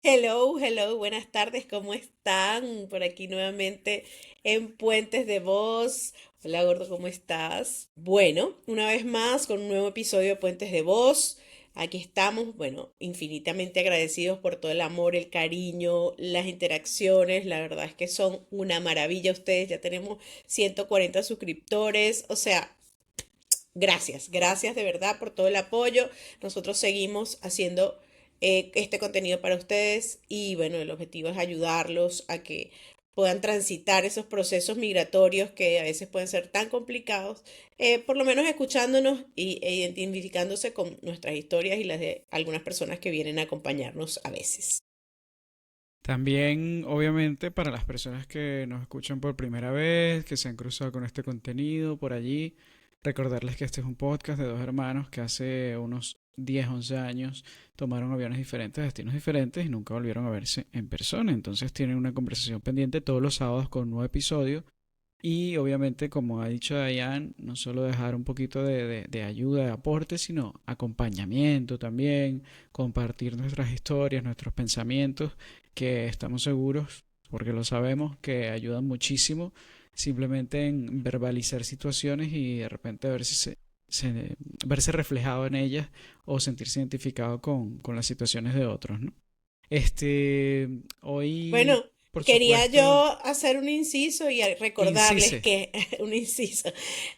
Hello, hello, buenas tardes, ¿cómo están? Por aquí nuevamente en Puentes de Voz. Hola, gordo, ¿cómo estás? Bueno, una vez más con un nuevo episodio de Puentes de Voz. Aquí estamos, bueno, infinitamente agradecidos por todo el amor, el cariño, las interacciones. La verdad es que son una maravilla ustedes. Ya tenemos 140 suscriptores. O sea, gracias, gracias de verdad por todo el apoyo. Nosotros seguimos haciendo este contenido para ustedes y bueno, el objetivo es ayudarlos a que puedan transitar esos procesos migratorios que a veces pueden ser tan complicados, por lo menos escuchándonos e identificándose con nuestras historias y las de algunas personas que vienen a acompañarnos a veces. También, obviamente, para las personas que nos escuchan por primera vez, que se han cruzado con este contenido por allí, recordarles que este es un podcast de dos hermanos que hace unos 10, 11 años tomaron aviones diferentes, destinos diferentes y nunca volvieron a verse en persona. Entonces tienen una conversación pendiente todos los sábados con un nuevo episodio. Y obviamente, como ha dicho Dayan, no solo dejar un poquito de ayuda, de aporte, sino acompañamiento también, compartir nuestras historias, nuestros pensamientos, que estamos seguros, porque lo sabemos, que ayudan muchísimo simplemente en verbalizar situaciones y de repente ver si verse reflejado en ellas o sentirse identificado con las situaciones de otros, ¿no? Hoy, Bueno, por quería supuesto, yo hacer un inciso y recordarles incise. que, un inciso,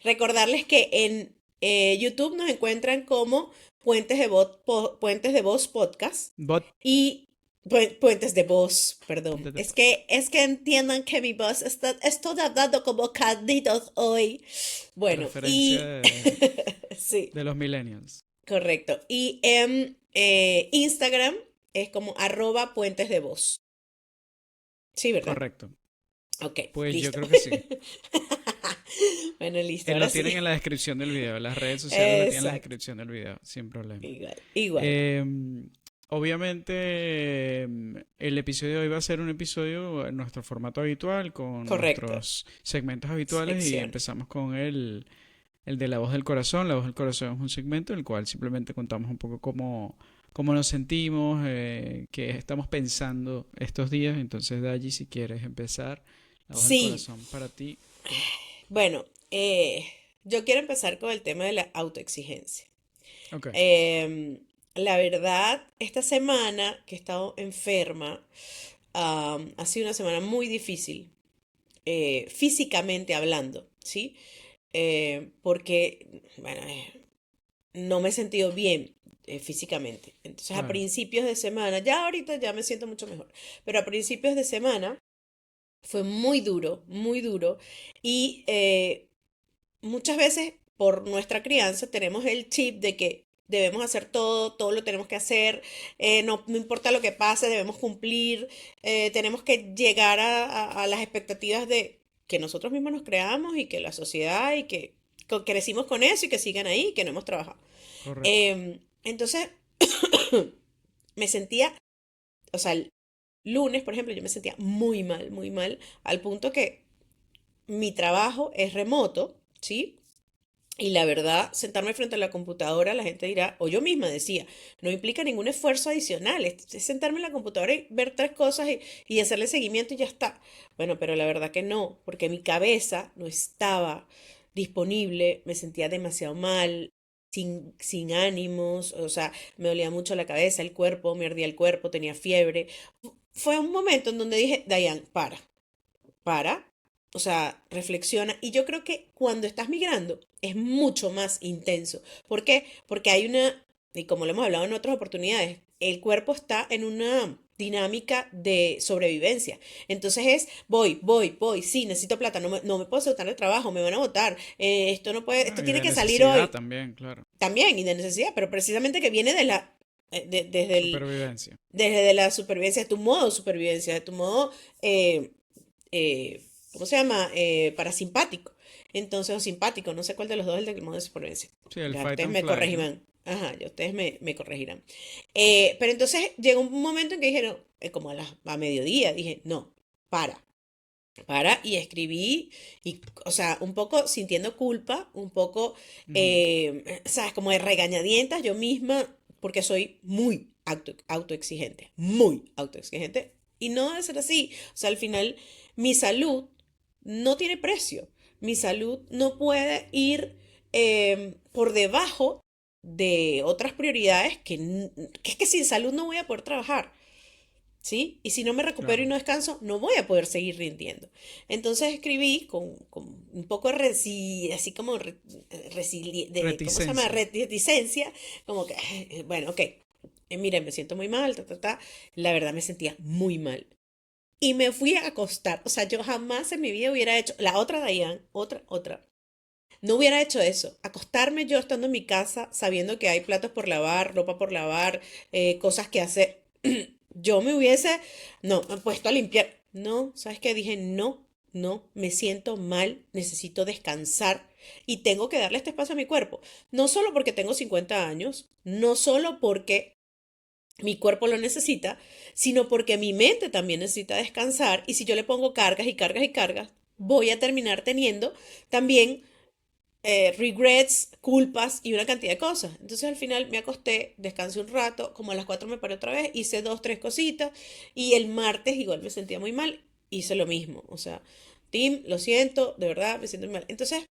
recordarles que en YouTube nos encuentran como Puentes de Voz Podcast Bot y Puentes de Voz, perdón. Es que entiendan que mi voz estoy hablando como candidos hoy. Bueno, referencia y sí, de los millennials. correcto. Y en Instagram es como @Puentes de Voz. Sí, ¿verdad? Correcto. Ok, Pues yo listo. creo que sí. Bueno, listo, ahora Lo tienen sí. en la descripción del video. Las redes sociales lo tienen en la Exacto. descripción del video, sin problema. Igual, igual. Em, obviamente, el episodio de hoy va a ser un episodio en nuestro formato habitual, con Correcto. nuestros segmentos habituales y Secciones. empezamos con el de La Voz del Corazón. La Voz del Corazón es un segmento en el cual simplemente contamos un poco cómo nos sentimos, qué estamos pensando estos días. Entonces, de allí, si quieres empezar, La Voz del Sí, Corazón para ti. ¿Cómo? bueno, yo quiero empezar con el tema de la autoexigencia. Ok, La verdad, esta semana que he estado enferma, ha sido una semana muy difícil, físicamente hablando, ¿sí? Porque, bueno, no me he sentido bien físicamente. Entonces, a claro. principios de semana, ya ahorita ya me siento mucho mejor, pero a principios de semana fue muy duro, muy duro. Y muchas veces por nuestra crianza tenemos el chip de que debemos hacer todo, todo lo tenemos que hacer, no, no importa lo que pase, debemos cumplir, tenemos que llegar a las expectativas de que nosotros mismos nos creamos y que la sociedad y que crecimos con eso y que sigan ahí, que no hemos trabajado. Correcto. Entonces me sentía, o sea, el lunes, por ejemplo, yo me sentía muy mal, al punto que mi trabajo es remoto, ¿sí? Y la verdad, sentarme frente a la computadora, la gente dirá, o yo misma decía, no implica ningún esfuerzo adicional, es sentarme en la computadora y ver tres cosas y hacerle seguimiento y ya está. Bueno, pero la verdad que no, porque mi cabeza no estaba disponible, me sentía demasiado mal, sin ánimos, o sea, me dolía mucho la cabeza, el cuerpo, me ardía el cuerpo, tenía fiebre. Fue un momento en donde dije, Dayan, para, o sea, reflexiona. Y yo creo que cuando estás migrando es mucho más intenso. ¿Por qué? Porque hay una, y como lo hemos hablado en otras oportunidades, el cuerpo está en una dinámica de sobrevivencia. Entonces es, voy, sí, necesito plata, no me puedo soltar el trabajo, me van a votar, esto no puede, Ah, esto y tiene de que salir necesidad hoy. también, claro. También, y de necesidad, pero precisamente que viene de la, Supervivencia. desde la supervivencia, de tu modo de supervivencia, de tu modo eh, ¿cómo se llama? Parasimpático. Entonces, o simpático, no sé cuál de los dos es el del modo de supervivencia. Sí, el Ya fight ustedes and me flight, ¿no? corregirán. Ajá, ya ustedes me corregirán. Pero entonces llegó un momento en que dijeron, como a mediodía, dije, no, para, y escribí, y, o sea, un poco sintiendo culpa, un poco, Ujú. ¿sabes? Como de regañadientas yo misma, porque soy muy autoexigente, muy autoexigente. Y no debe ser así. O sea, al final, mi salud no tiene precio. Mi salud no puede ir por debajo de otras prioridades que es que sin salud no voy a poder trabajar. ¿Sí? Y si no me recupero y Claro. no descanso, no voy a poder seguir rindiendo. Entonces escribí con un poco de así como ¿cómo se llama? Reticencia. Reticencia, como que, bueno, ok, miren, me siento muy mal, ta, ta, ta. La verdad me sentía muy mal. Y me fui a acostar. O sea, yo jamás en mi vida hubiera hecho, la otra Dayan, otra, no hubiera hecho eso. Acostarme yo estando en mi casa, sabiendo que hay platos por lavar, ropa por lavar, cosas que hacer. Yo me hubiese, no, me he puesto a limpiar. No, ¿sabes qué? Dije, no, no, me siento mal, necesito descansar y tengo que darle este espacio a mi cuerpo. No solo porque tengo 50 años, no solo porque mi cuerpo lo necesita, sino porque mi mente también necesita descansar y si yo le pongo cargas y cargas y cargas, voy a terminar teniendo también regrets, culpas y una cantidad de cosas. Entonces al final me acosté, descansé un rato, como a las 4 me paré otra vez, hice dos, tres cositas y el martes igual me sentía muy mal, hice lo mismo. O sea, Tim, lo siento, de verdad me siento muy mal. Entonces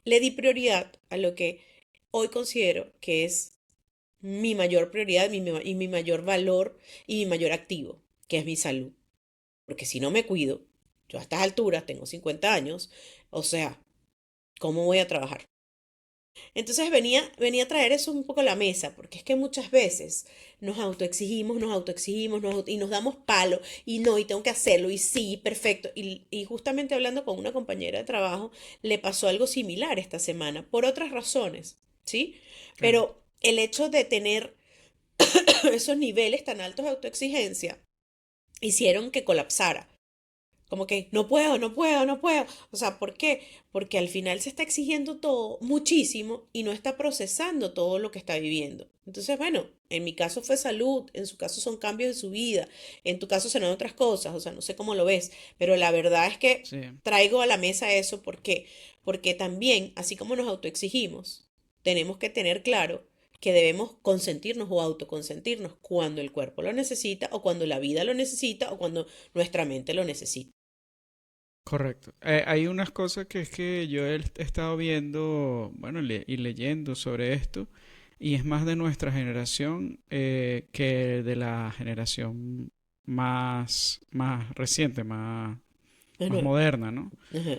le di prioridad a lo que hoy considero que es mi mayor prioridad y mi mayor valor y mi mayor activo, que es mi salud. Porque si no me cuido, yo a estas alturas tengo 50 años, o sea, ¿cómo voy a trabajar? Entonces venía a traer eso un poco a la mesa, porque es que muchas veces y nos damos palo, y no, y tengo que hacerlo, y sí, perfecto. Y justamente hablando con una compañera de trabajo, le pasó algo similar esta semana, por otras razones, ¿sí? Ok. Pero el hecho de tener esos niveles tan altos de autoexigencia hicieron que colapsara. Como que no puedo, no puedo, no puedo. O sea, ¿por qué? Porque al final se está exigiendo todo muchísimo y no está procesando todo lo que está viviendo. Entonces, bueno, en mi caso fue salud, en su caso son cambios de su vida, en tu caso serán otras cosas, o sea, no sé cómo lo ves, pero la verdad es que Sí, traigo a la mesa eso porque también, así como nos autoexigimos, tenemos que tener claro que debemos consentirnos o autoconsentirnos cuando el cuerpo lo necesita o cuando la vida lo necesita o cuando nuestra mente lo necesita. correcto. Hay unas cosas que es que yo he estado viendo, bueno, y leyendo sobre esto, y es más de nuestra generación que de la generación más reciente, más Ajá, moderna, ¿no? ajá.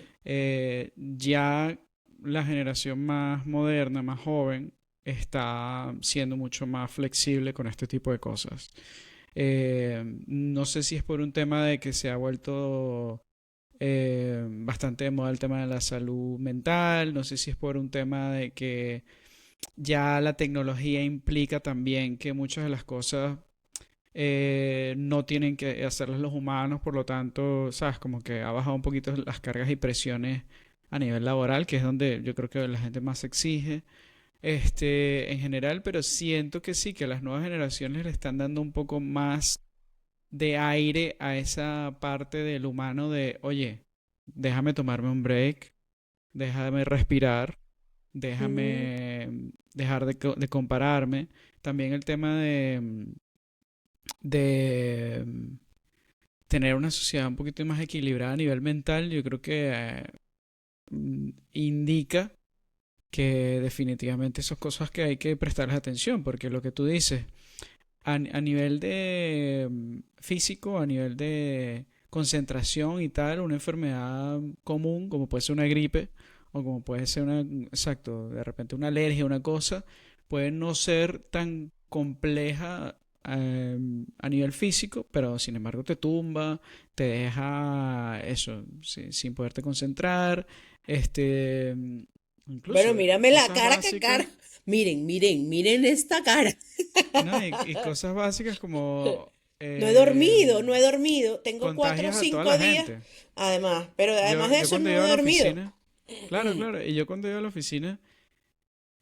Ya la generación más moderna, más joven, está siendo mucho más flexible con este tipo de cosas. No sé si es por un tema de que se ha vuelto bastante de moda el tema de la salud mental, no sé si es por un tema de que ya la tecnología implica también que muchas de las cosas no tienen que hacerlas los humanos, por lo tanto, sabes, como que ha bajado un poquito las cargas y presiones a nivel laboral, que es donde yo creo que la gente más se exige, en general, pero siento que sí, que a las nuevas generaciones le están dando un poco más de aire a esa parte del humano de, oye, déjame tomarme un break, déjame respirar, Mm. déjame dejar de compararme. También el tema de tener una sociedad un poquito más equilibrada a nivel mental, yo creo que indica que definitivamente son cosas que hay que prestarles atención, porque lo que tú dices, a nivel de físico, a nivel de concentración y tal, una enfermedad común, como puede ser una gripe, o como puede ser exacto, de repente una alergia, una cosa, puede no ser tan compleja a nivel físico, pero sin embargo te tumba, te deja eso, sin poderte concentrar, este, Bueno, incluso mírame la cosas cara que básicas. cara. Miren, miren, miren esta cara. No, y cosas básicas como No he dormido. Tengo cuatro o contagias a toda cinco la días, gente. además. Pero además Yo, de yo eso cuando no iba he a la dormido. oficina, claro, claro, y yo cuando iba a la oficina,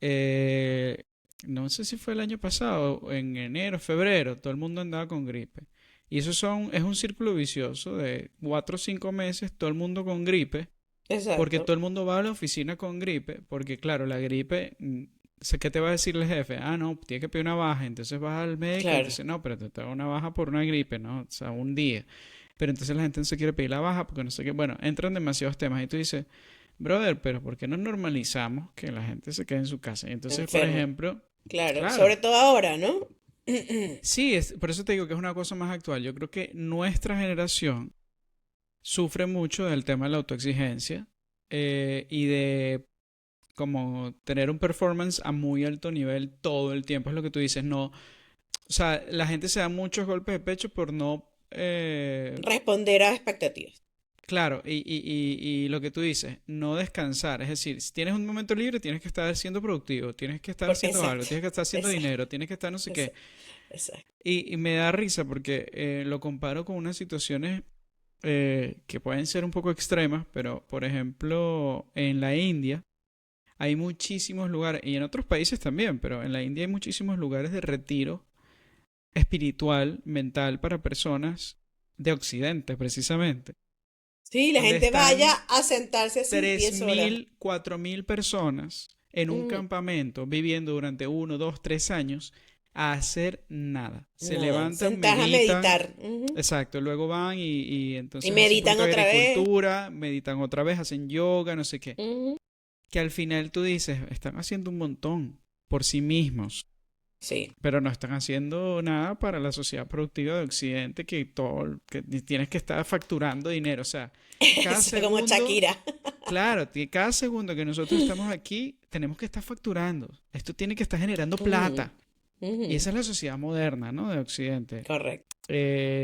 eh, no sé si fue el año pasado, en enero, febrero, todo el mundo andaba con gripe. Y es un círculo vicioso de 4 o 5 meses, todo el mundo con gripe, porque Exacto. todo el mundo va a la oficina con gripe, porque claro, la gripe Entonces, ¿qué te va a decir el jefe? Ah, no, tienes que pedir una baja. Entonces vas al médico y te Claro, dice, no, pero te da una baja por una gripe, ¿no? O sea, un día. Pero entonces la gente no se quiere pedir la baja porque no sé qué. Bueno, entran demasiados temas y tú dices, brother, pero ¿por qué no normalizamos que la gente se quede en su casa? Y entonces, por enfermo. ejemplo, Claro, claro, sobre todo ahora, ¿no? sí, por eso te digo que es una cosa más actual. Yo creo que nuestra generación sufre mucho del tema de la autoexigencia y de como tener un performance a muy alto nivel todo el tiempo. Es lo que tú dices, no. O sea, la gente se da muchos golpes de pecho por no. Responder a expectativas. Claro, y lo que tú dices, no descansar. Es decir, si tienes un momento libre, tienes que estar siendo productivo, tienes que estar haciendo algo, Exacto, tienes que estar haciendo exacto, dinero, tienes que estar no sé qué. exacto, exacto. Y me da risa porque lo comparo con unas situaciones que pueden ser un poco extremas, pero por ejemplo, en la India hay muchísimos lugares, y en otros países también, pero en la India hay muchísimos lugares de retiro espiritual, mental para personas de Occidente, precisamente, Sí, la donde gente vaya están a sentarse así tres 10 horas. mil 4.000 personas en un Mm, campamento viviendo durante 1, 2, 3 años a hacer nada. Se nada, levantan, sentarse a meditan, meditar. Ujú. exacto, luego van y Y entonces hacen un meditan poquito de otra vez. agricultura, meditan otra vez, hacen yoga, no sé qué. Ujú. Que al final tú dices, están haciendo un montón por sí mismos, Sí, pero no están haciendo nada para la sociedad productiva de Occidente que tienes que estar facturando dinero. O sea, cada eso es como segundo, Shakira. claro, cada segundo que nosotros estamos aquí, tenemos que estar facturando. Esto tiene que estar generando Ujú, plata. Y ujú. esa es la sociedad moderna, ¿no? De Occidente. Correcto.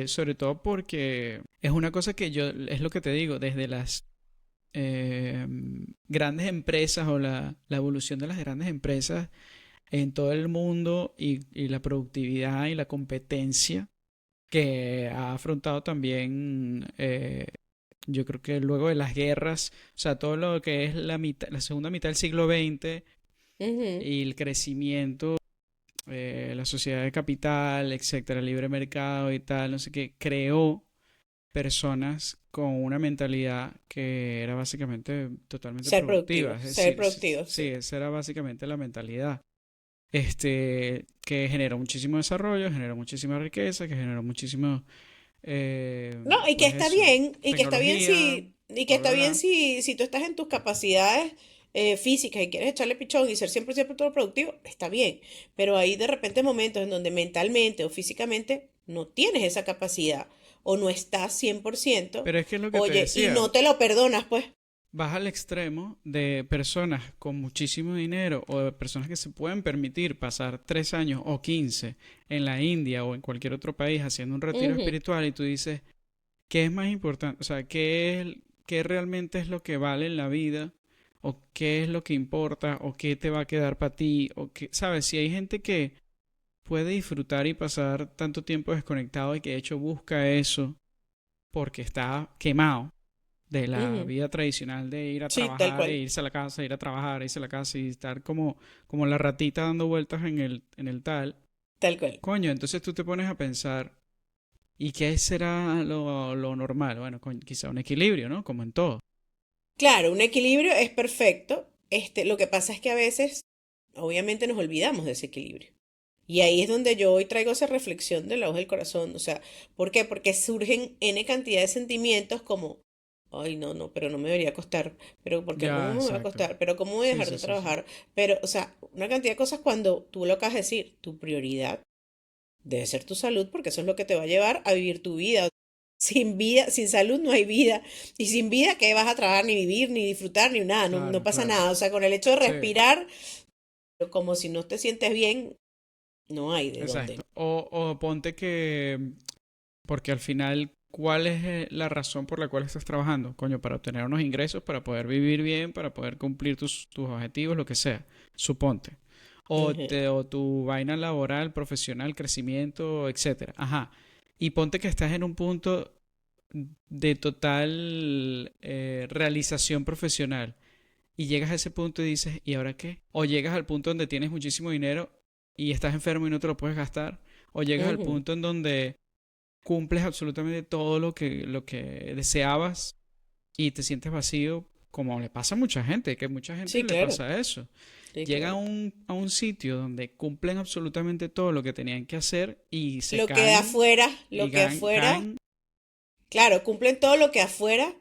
Sobre todo porque es una cosa que yo, es lo que te digo, desde las eh, grandes empresas o la evolución de las grandes empresas en todo el mundo y la productividad y la competencia que ha afrontado también, yo creo que luego de las guerras, o sea, todo lo que es la segunda mitad del siglo XX Ujú. y el crecimiento, la sociedad de capital, etcétera, libre mercado y tal, no sé qué, creó personas con una mentalidad que era básicamente totalmente Ser productivo, productiva. Es ser decir, productivo, sí, sí. esa era básicamente la mentalidad. Que generó muchísimo desarrollo, generó muchísima riqueza, que generó muchísimo, No, pues eso, y que está bien tecnología, y que bla, bla, está bien bla. si tú estás en tus capacidades físicas y quieres echarle pichón y ser siempre todo productivo, está bien. Pero hay de repente momentos en donde mentalmente o físicamente no tienes esa capacidad o no estás 100%, Pero es que es lo que te oye, y decía, no te lo perdonas, pues. vas al extremo de personas con muchísimo dinero o de personas que se pueden permitir pasar 3 años o 15 en la India o en cualquier otro país haciendo un retiro Ujú, espiritual y tú dices, ¿qué es más importante? O sea, ¿qué realmente es lo que vale en la vida? ¿O qué es lo que importa? ¿O qué te va a quedar para ti? ¿O qué, sabes? Si hay gente que puede disfrutar y pasar tanto tiempo desconectado y que de hecho busca eso porque está quemado de la ujú. vida tradicional de ir a Sí, tal trabajar e cual, irse a la casa, ir a trabajar, irse a la casa y estar como la ratita dando vueltas en el tal. tal cual. Coño, entonces tú te pones a pensar, ¿y qué será lo normal? Bueno, quizá un equilibrio, ¿no? Como en todo. Claro, un equilibrio es perfecto. Lo que pasa es que a veces, obviamente, nos olvidamos de ese equilibrio. Y ahí es donde yo hoy traigo esa reflexión de la voz del corazón. O sea, ¿por qué? Porque surgen N cantidad de sentimientos como, ay, no, no, pero no me debería costar, pero ¿por qué? ¿Cómo Ya, me va a exacto. costar? Pero ¿cómo voy a Sí, dejar sí, de sí, sí. trabajar? Pero, o sea, una cantidad de cosas cuando tú lo acabas de decir, tu prioridad debe ser tu salud, porque eso es lo que te va a llevar a vivir tu vida. Sin vida, sin salud no hay vida. Y sin vida, ¿qué vas a trabajar, ni vivir, ni disfrutar, ni nada? No, no Claro, pasa claro. nada. O sea, con el hecho de Sí, respirar, como si no te sientes bien, no hay de dónde. exacto. O ponte que, porque al final, ¿cuál es la razón por la cual estás trabajando? Coño, para obtener unos ingresos, para poder vivir bien, para poder cumplir tus objetivos, lo que sea. Suponte. Ujú. O tu vaina laboral, profesional, crecimiento, etcétera. Ajá. Y ponte que estás en un punto de total realización profesional. Y llegas a ese punto y dices, ¿y ahora qué? O llegas al punto donde tienes muchísimo dinero y estás enfermo y no te lo puedes gastar. O llegas al Ujú. punto en donde cumples absolutamente todo lo que deseabas y te sientes vacío, como le pasa a mucha gente, que a mucha gente Sí, le claro. pasa eso. Sí, Llegan a claro. un sitio donde cumplen absolutamente todo lo que tenían que hacer y se Lo que caen afuera, y lo que afuera, caen. claro, cumplen todo lo que afuera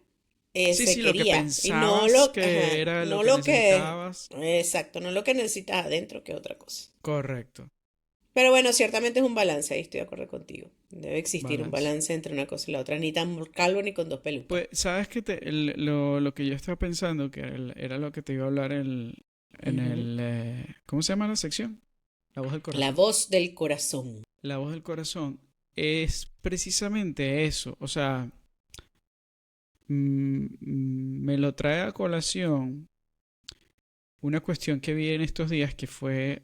Sí, se sí, lo que quería. Y no pensabas lo, que ajá, era lo no que lo que, necesitabas. exacto, no lo que necesitas adentro, que otra cosa. Correcto, Pero bueno, ciertamente es un balance, ahí estoy de acuerdo contigo. Debe existir un balance. balance entre una cosa y la otra, ni tan calvo ni con dos pelucas. Pues, ¿sabes qué lo que yo estaba pensando, que era lo que te iba a hablar en Ujú. el, ¿cómo se llama la sección? La voz del La corazón. voz del corazón. La voz del corazón es precisamente eso. O sea, me lo trae a colación una cuestión que vi en estos días que fue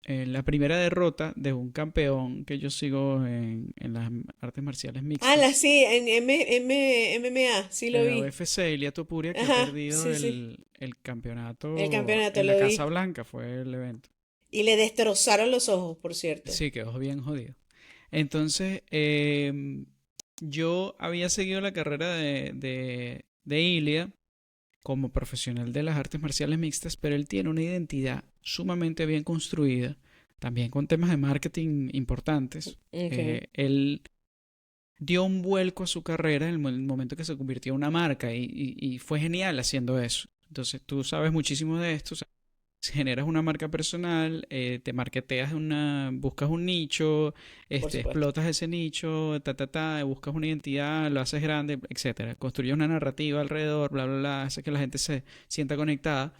la primera derrota de un campeón que yo sigo en las artes marciales Ah, mixtas sí, en MMA, sí lo de la vi. UFC, Ilia Topuria, que ha Ajá, perdido sí, sí. el El campeonato campeonato en la lo Casa vi. Blanca, fue el evento. Y le destrozaron los ojos, por cierto. Sí, quedó bien jodido. Entonces, yo había seguido la carrera de Ilia como profesional de las artes marciales mixtas, pero él tiene una identidad sumamente bien construida, también con temas de marketing importantes. Okay. Él dio un vuelco a su carrera en el momento que se convirtió en una marca y fue genial haciendo eso. Entonces tú sabes muchísimo de esto. O sea, si generas una marca personal, te marketeas buscas un nicho, Por supuesto. explotas ese nicho, buscas una identidad, lo haces grande, etcétera. Construyes una narrativa alrededor, bla, bla, bla, hace que la gente se sienta conectada.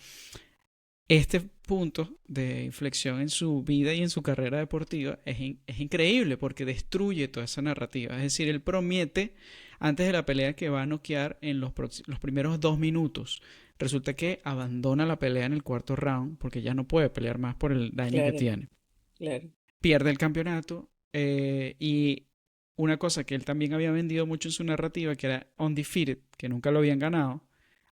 Este punto de inflexión en su vida y en su carrera deportiva es increíble porque destruye toda esa narrativa. Es decir, él promete antes de la pelea que va a noquear en los primeros 2 minutos. Resulta que abandona la pelea en el cuarto round porque ya no puede pelear más por el daño que Claro, tiene. claro. Pierde el campeonato y una cosa que él también había vendido mucho en su narrativa, que era undefeated, que nunca lo habían ganado,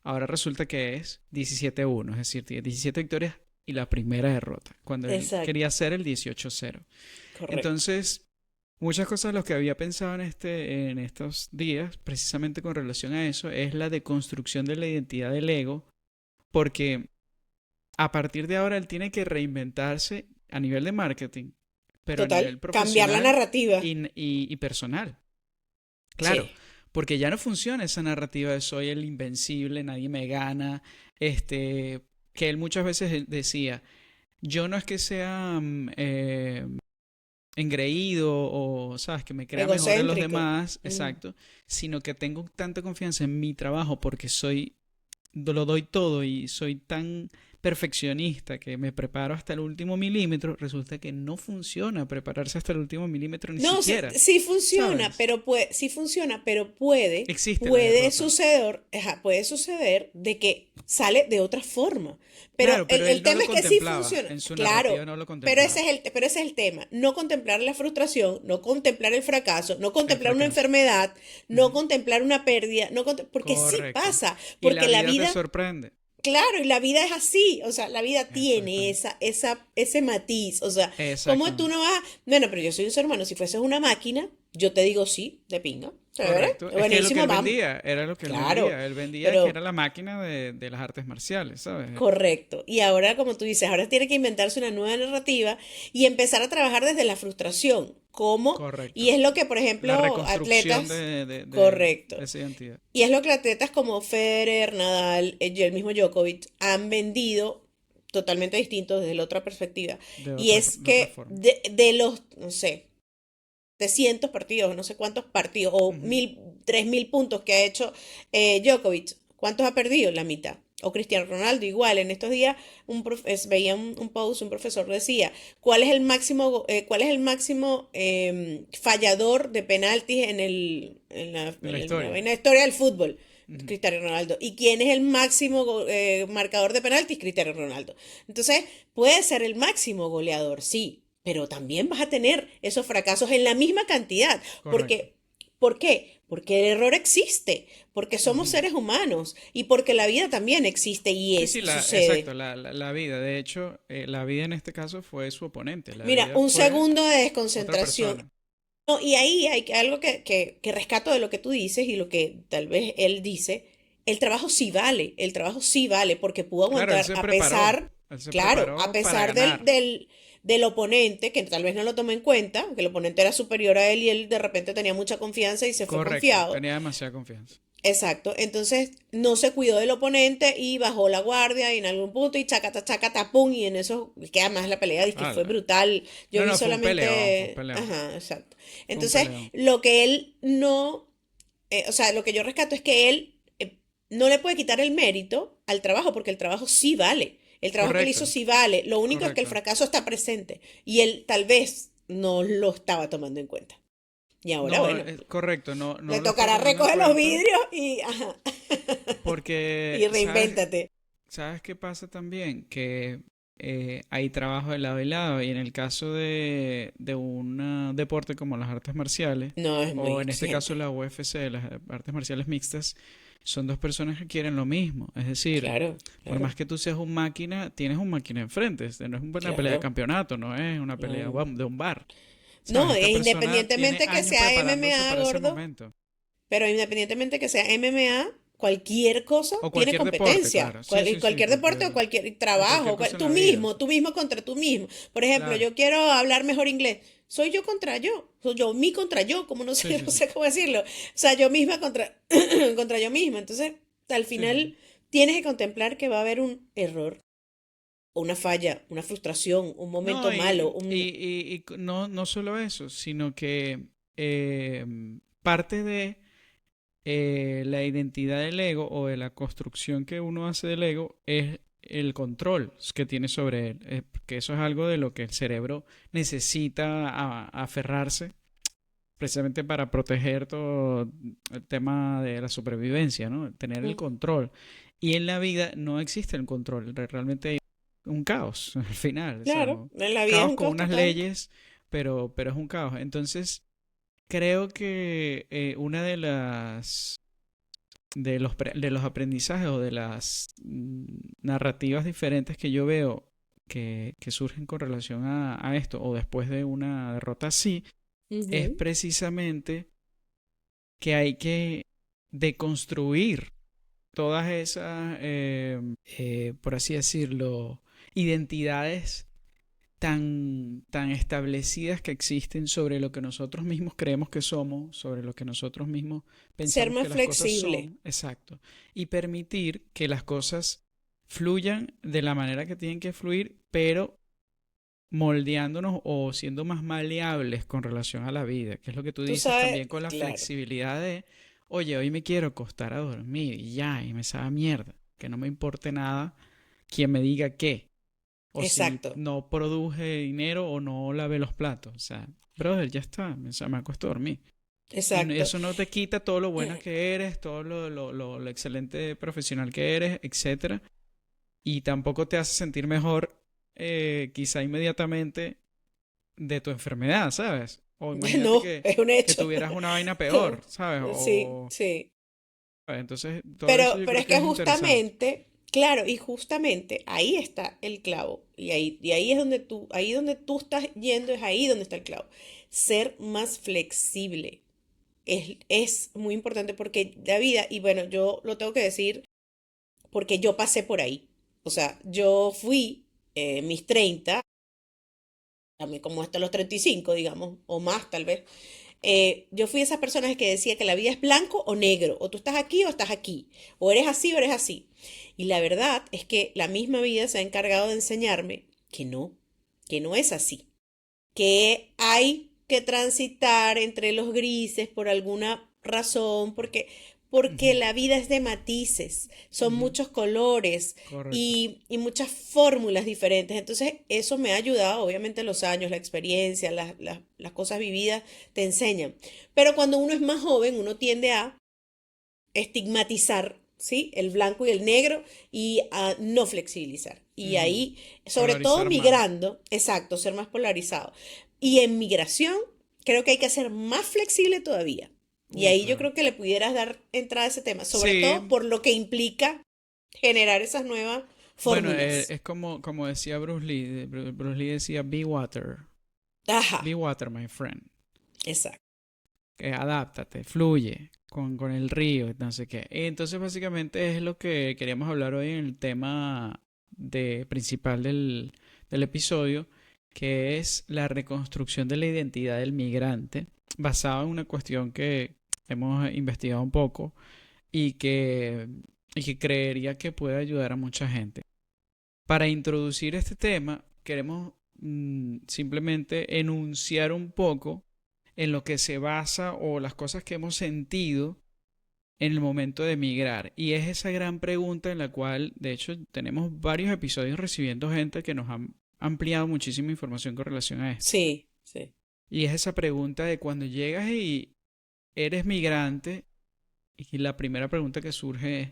ahora resulta que es 17-1, es decir, tiene 17 victorias y la primera derrota, cuando él quería Exacto. hacer el 18-0. Correcto. Entonces, muchas cosas de lo que había pensado en estos días, precisamente con relación a eso, es la deconstrucción de la identidad del ego, porque a partir de ahora él tiene que reinventarse a nivel de marketing, pero a Total. nivel Cambiar la profesional narrativa. y personal. Claro, Sí. porque ya no funciona esa narrativa de soy el invencible, nadie me gana, este, que él muchas veces decía, yo no es que sea engreído o, sabes, que me crea mejor de los Egocéntrico. demás, Mm. exacto, sino que tengo tanta confianza en mi trabajo porque lo doy todo y soy tan perfeccionista que me preparo hasta el último milímetro, resulta que no funciona prepararse hasta el último milímetro ni No, siquiera, sí funciona, ¿sabes? pero puede, sí funciona, pero puede, Existe la puede derrota. suceder, ajá, puede suceder de que sale de otra forma. Pero Claro, pero el él no tema lo es que sí contemplaba, funciona. en su Claro, narrativa no lo pero contemplaba, pero ese es el tema. No contemplar la frustración, no contemplar el fracaso, no el contemplar una fracaso. enfermedad, no Ujú. contemplar una pérdida, porque sí Correcto. pasa, Y porque la la vida te vida. sorprende. Claro, y la vida es así, o sea, la vida tiene Exactamente. ese matiz, o sea, ¿cómo tú no Exactamente. vas? Bueno, pero yo soy un ser humano, si fueses una máquina, yo te digo sí, de pinga, chévere, Correcto. Es que es lo que buenísimo, él vamos, vendía, era lo que él claro, vendía. Él vendía que era pero la máquina de las artes marciales, ¿sabes? correcto. Y ahora, como tú dices, ahora tiene que inventarse una nueva narrativa y empezar a trabajar desde la frustración. ¿Cómo? Y Correcto. es lo que, por La ejemplo, reconstrucción atletas, de correcto. esa identidad. Y es lo que atletas como Federer, Nadal, y el mismo Djokovic han vendido totalmente distinto desde la otra perspectiva. Y es De otra que forma. de los, no sé, de cientos partidos, no sé cuántos partidos, o Ujú. 3.000 puntos que ha hecho Djokovic, ¿cuántos ha perdido? La mitad. O Cristiano Ronaldo, igual. En estos días veía un post, un profesor decía, cuál es el máximo fallador de penaltis En la en la historia. vaina de historia del fútbol? Ujú. Cristiano Ronaldo. ¿Y quién es el máximo marcador de penaltis? Cristiano Ronaldo. Entonces, puede ser el máximo goleador, sí, pero también vas a tener esos fracasos en la misma cantidad. Correcto. Porque, ¿por qué? Porque el error existe, porque somos Ujú. seres humanos y porque la vida también existe Sí, sí, y exacto, sucede. la vida. De hecho, la vida en este caso fue su oponente. La Mira, vida un fue segundo de otra desconcentración. persona. No, y ahí hay algo que rescato de lo que tú dices y lo que tal vez él dice, el trabajo sí vale, porque pudo Claro, aguantar a pesar, él se claro, a preparó para pesar ganar. del oponente, que tal vez no lo tomó en cuenta, que el oponente era superior a él y él de repente tenía mucha confianza y se fue Correcto, confiado. tenía demasiada confianza. Exacto, entonces no se cuidó del oponente y bajó la guardia y en algún punto y chacata, pum, y en eso, que además la pelea dice que Ah, fue brutal, yo no, vi no, fue un peleón, fue un solamente, peleón, ajá, exacto. fue un Entonces, peleón. lo que él no, o sea, lo que yo rescato es que él no le puede quitar el mérito al trabajo, porque el trabajo sí vale, el trabajo que él hizo Correcto, sí vale, lo único es que el correcto. fracaso está presente y él tal vez no lo estaba tomando en cuenta. Y ahora, No, bueno, correcto, no, le no lo está tocará tomando en recoger los cuenta vidrios y, ajá, porque, y reinvéntate. ¿sabes qué pasa también? Que hay trabajo de lado y lado y en el caso de un deporte como las artes marciales, No, es muy o en este caso exigente. la UFC, las artes marciales mixtas, son dos personas que quieren lo mismo. Es decir, Claro, por claro, más que tú seas un máquina, tienes un máquina enfrente. No es una pelea de claro. campeonato, no es una pelea No, de un bar. no, ¿Sabes? Esta persona tiene independientemente que años sea preparándose MMA, para ese gordo, momento. pero independientemente que sea MMA, cualquier cosa O tiene cualquier deporte, competencia. claro. Sí, sí, sí, Cualquier deporte o cualquier o cualquier trabajo, cosa en la vida. tú mismo contra tú mismo. Por ejemplo, Claro. yo quiero hablar mejor inglés. Soy yo contra yo. Soy yo, mí contra yo, como no Sí, sé, sí, no sí. sé cómo decirlo. O sea, yo misma contra, contra yo misma. Entonces, al Sí, sí, sí. final, tienes que contemplar que va a haber un error, una falla, una frustración, un momento No, malo, no, no solo eso, sino que parte de la identidad del ego o de la construcción que uno hace del ego es el control que tiene sobre él. Que eso es algo de lo que el cerebro necesita aferrarse precisamente para proteger todo el tema de la supervivencia, ¿no? Tener el mm, control. Y en la vida no existe el control, realmente hay un caos al final, o sea, claro, en la vida es caos un con caos unas total. leyes, pero es un caos. Entonces, creo que una de los aprendizajes o de las narrativas diferentes que yo veo que surgen con relación a esto o después de una derrota así, es Ujú. precisamente que hay que deconstruir todas esas, por así decirlo, identidades tan establecidas que existen sobre lo que nosotros mismos creemos que somos, sobre lo que nosotros mismos Ser pensamos más que las cosas flexible. son, exacto, y permitir que las cosas fluyan de la manera que tienen que fluir, pero moldeándonos o siendo más maleables con relación a la vida, que es lo que tú Tú dices sabes, también con la claro, flexibilidad de, oye, hoy me quiero acostar a dormir y ya, y me sabe a mierda, que no me importe nada quien me diga qué, o si exacto, no produje dinero o no lavé los platos, o sea, brother, ya está, o sea, me acuesto a dormir. Y exacto. eso no te quita todo lo buena que eres, todo lo excelente profesional que eres, etcétera, y tampoco te hace sentir mejor, quizá inmediatamente de tu enfermedad, ¿sabes? O imagínate No, es un que hecho. tuvieras una vaina peor, ¿sabes? Sí, O sí. entonces todo eso yo Pero creo es que que es interesante. justamente, claro, y justamente ahí está el clavo. Y ahí es ahí donde tú estás yendo, es ahí donde está el clavo. Ser más flexible es muy importante porque la vida, y bueno, yo lo tengo que decir porque yo pasé por ahí. O sea, yo fui mis 30 también como hasta los 35 digamos, o más tal vez. Yo fui esas personas que decía que la vida es blanco o negro, o tú estás aquí o estás aquí, o eres así o eres así. Y la verdad es que la misma vida se ha encargado de enseñarme que no es así, que hay que transitar entre los grises por alguna razón, porque Ujú, la vida es de matices, son ujú, muchos colores correcto. y muchas fórmulas diferentes. Entonces, eso me ha ayudado, obviamente los años, la experiencia, las cosas vividas te enseñan. Pero cuando uno es más joven, uno tiende a estigmatizar, ¿sí? El blanco y el negro y a no flexibilizar. Y Ujú. ahí, sobre todo Polarizar más. migrando, exacto, ser más polarizado. Y en migración, creo que hay que ser más flexible todavía. Y ahí yo Claro. creo que le pudieras dar entrada a ese tema, sobre todo Sí, por lo que implica generar esas nuevas bueno, fórmulas. es como decía Bruce Lee. Bruce Lee decía, be water. Ajá, Be water, my friend. exacto. adáptate, fluye con el río, no sé qué. Entonces, básicamente es lo que queríamos hablar hoy en el tema principal del episodio, que es la reconstrucción de la identidad del migrante, basado en una cuestión que hemos investigado un poco y que creería que puede ayudar a mucha gente. Para introducir este tema, queremos simplemente enunciar un poco en lo que se basa o las cosas que hemos sentido en el momento de emigrar. Y es esa gran pregunta en la cual, de hecho, tenemos varios episodios recibiendo gente que nos han ampliado muchísima información con relación a esto. Sí, sí. Y es esa pregunta de cuando llegas y eres migrante, y la primera pregunta que surge es,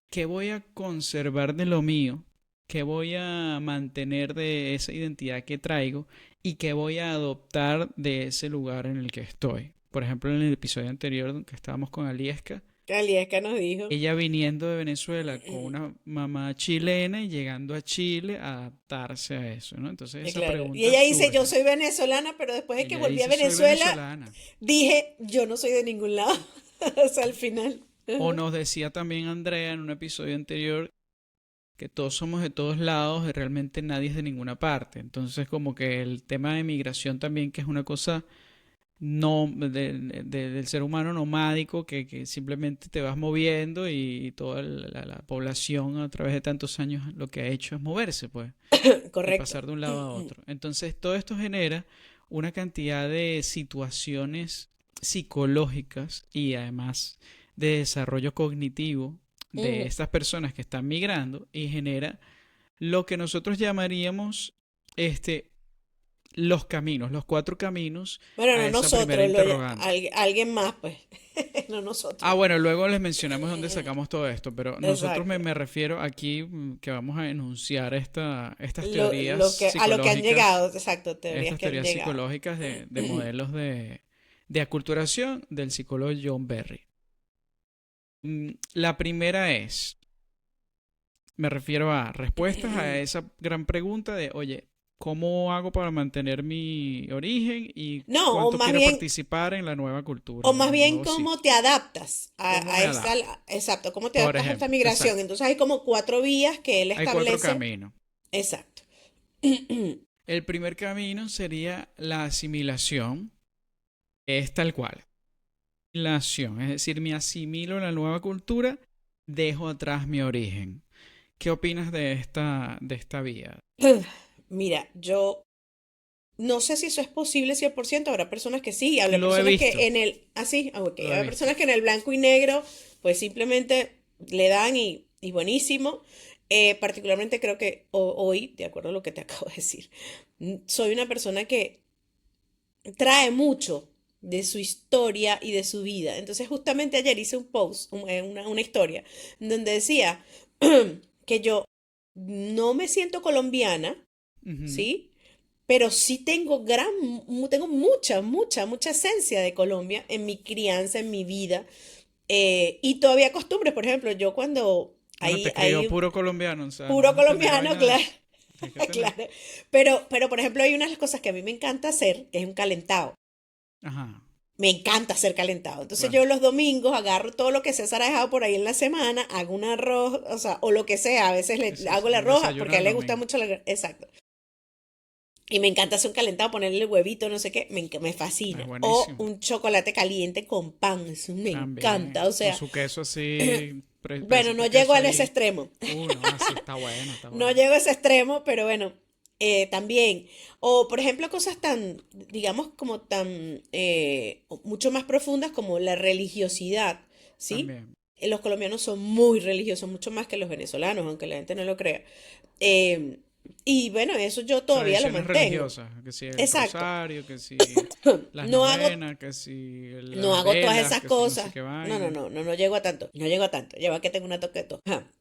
¿qué voy a conservar de lo mío? ¿Qué voy a mantener de esa identidad que traigo? ¿Y qué voy a adoptar de ese lugar en el que estoy? Por ejemplo, en el episodio anterior que estábamos con Aliesca, Aliesca nos dijo. ella viniendo de Venezuela con una mamá chilena y llegando a Chile a adaptarse a eso, ¿no? Entonces esa Claro. Y pregunta ella dice, yo surge. soy venezolana, pero después de que Ella volví a dice, soy Venezuela, venezolana. dije, yo no soy de ningún lado. O sea, al final. O nos decía también Andrea en un episodio anterior que todos somos de todos lados y realmente nadie es de ninguna parte. Entonces, como que el tema de migración también, que es una cosa no del ser humano nomádico, que simplemente te vas moviendo y toda la población a través de tantos años lo que ha hecho es moverse, pues, y Correcto. pasar de un lado a otro. Entonces, todo esto genera una cantidad de situaciones psicológicas y además de desarrollo cognitivo de Ujú. estas personas que están migrando y genera lo que nosotros llamaríamos este, los caminos, los cuatro caminos Bueno, a no esa primera nosotros, interrogante. alguien más, pues. No Ah, nosotros. bueno, luego les mencionamos dónde sacamos todo esto, pero nosotros Exacto. me refiero aquí que vamos a enunciar estas Lo teorías a lo que han psicológicas, llegado, exacto, teorías estas que han teorías llegado. psicológicas de modelos de aculturación del psicólogo John Berry. La primera es, me refiero a respuestas a esa gran pregunta de, oye, ¿cómo hago para mantener mi origen y No, cuánto quiero participar en la nueva cultura, o en más el bien nuevo cómo sitio? te adaptas ¿Cómo a me esta, adapto? exacto, cómo te Por adaptas a esta ejemplo, migración. exacto. Entonces hay como cuatro vías que él Hay cuatro establece. caminos. Exacto. El primer camino sería la asimilación, es tal cual. Asimilación, es decir, me asimilo a la nueva cultura, dejo atrás mi origen. ¿Qué opinas de esta vía? Mira, yo no sé si eso es posible 100%. Habrá personas que sí, habrá Lo he personas que visto, en el, así, ok, lo he habrá visto. personas que en el blanco y negro, pues simplemente le dan y buenísimo. Particularmente creo que hoy, de acuerdo a lo que te acabo de decir, soy una persona que trae mucho de su historia y de su vida. Entonces, justamente ayer hice un post, una historia, donde decía que yo no me siento colombiana, Ujú. ¿sí? Pero sí tengo tengo mucha esencia de Colombia en mi crianza, en mi vida. Y todavía costumbres, por ejemplo, yo cuando Bueno, te crió hay puro colombiano, o sea, no puro vas a tener colombiano, vaina de claro, eso. Tienes que tener. claro. Pero, por ejemplo, hay unas cosas que a mí me encanta hacer, que es un calentado. Ajá, Me encanta hacer calentado. Entonces claro. yo los domingos agarro todo lo que César ha dejado por ahí en la semana, hago un arroz, o sea, o lo que sea. A veces Sí, le sí, hago sí, el el arroz desayuno porque a él del le gusta domingo. mucho exacto. Y me encanta hacer un calentado, ponerle el huevito, no sé qué, me Es fascina. O buenísimo. un chocolate caliente con pan, eso me encanta. También. O Con sea, su queso así, bueno, no pedacito de llego queso a ese ahí. extremo. No, así está bueno, está No bueno. llego a ese extremo, pero bueno, también. O por ejemplo, cosas tan, digamos, como tan, mucho más profundas como la religiosidad, ¿sí? También. Los colombianos son muy religiosos, mucho más que los venezolanos, aunque la gente no lo crea. Eh, y bueno, eso yo todavía lo Tradiciones mantengo. religiosas, que si el Exacto. rosario, que si las No hago, novenas, que si no las hago todas velas, esas que si no sé cosas. qué No, no, vaina. no, no, no llego a tanto. No llego a tanto. Lleva que tengo una toque de todo. Ajá.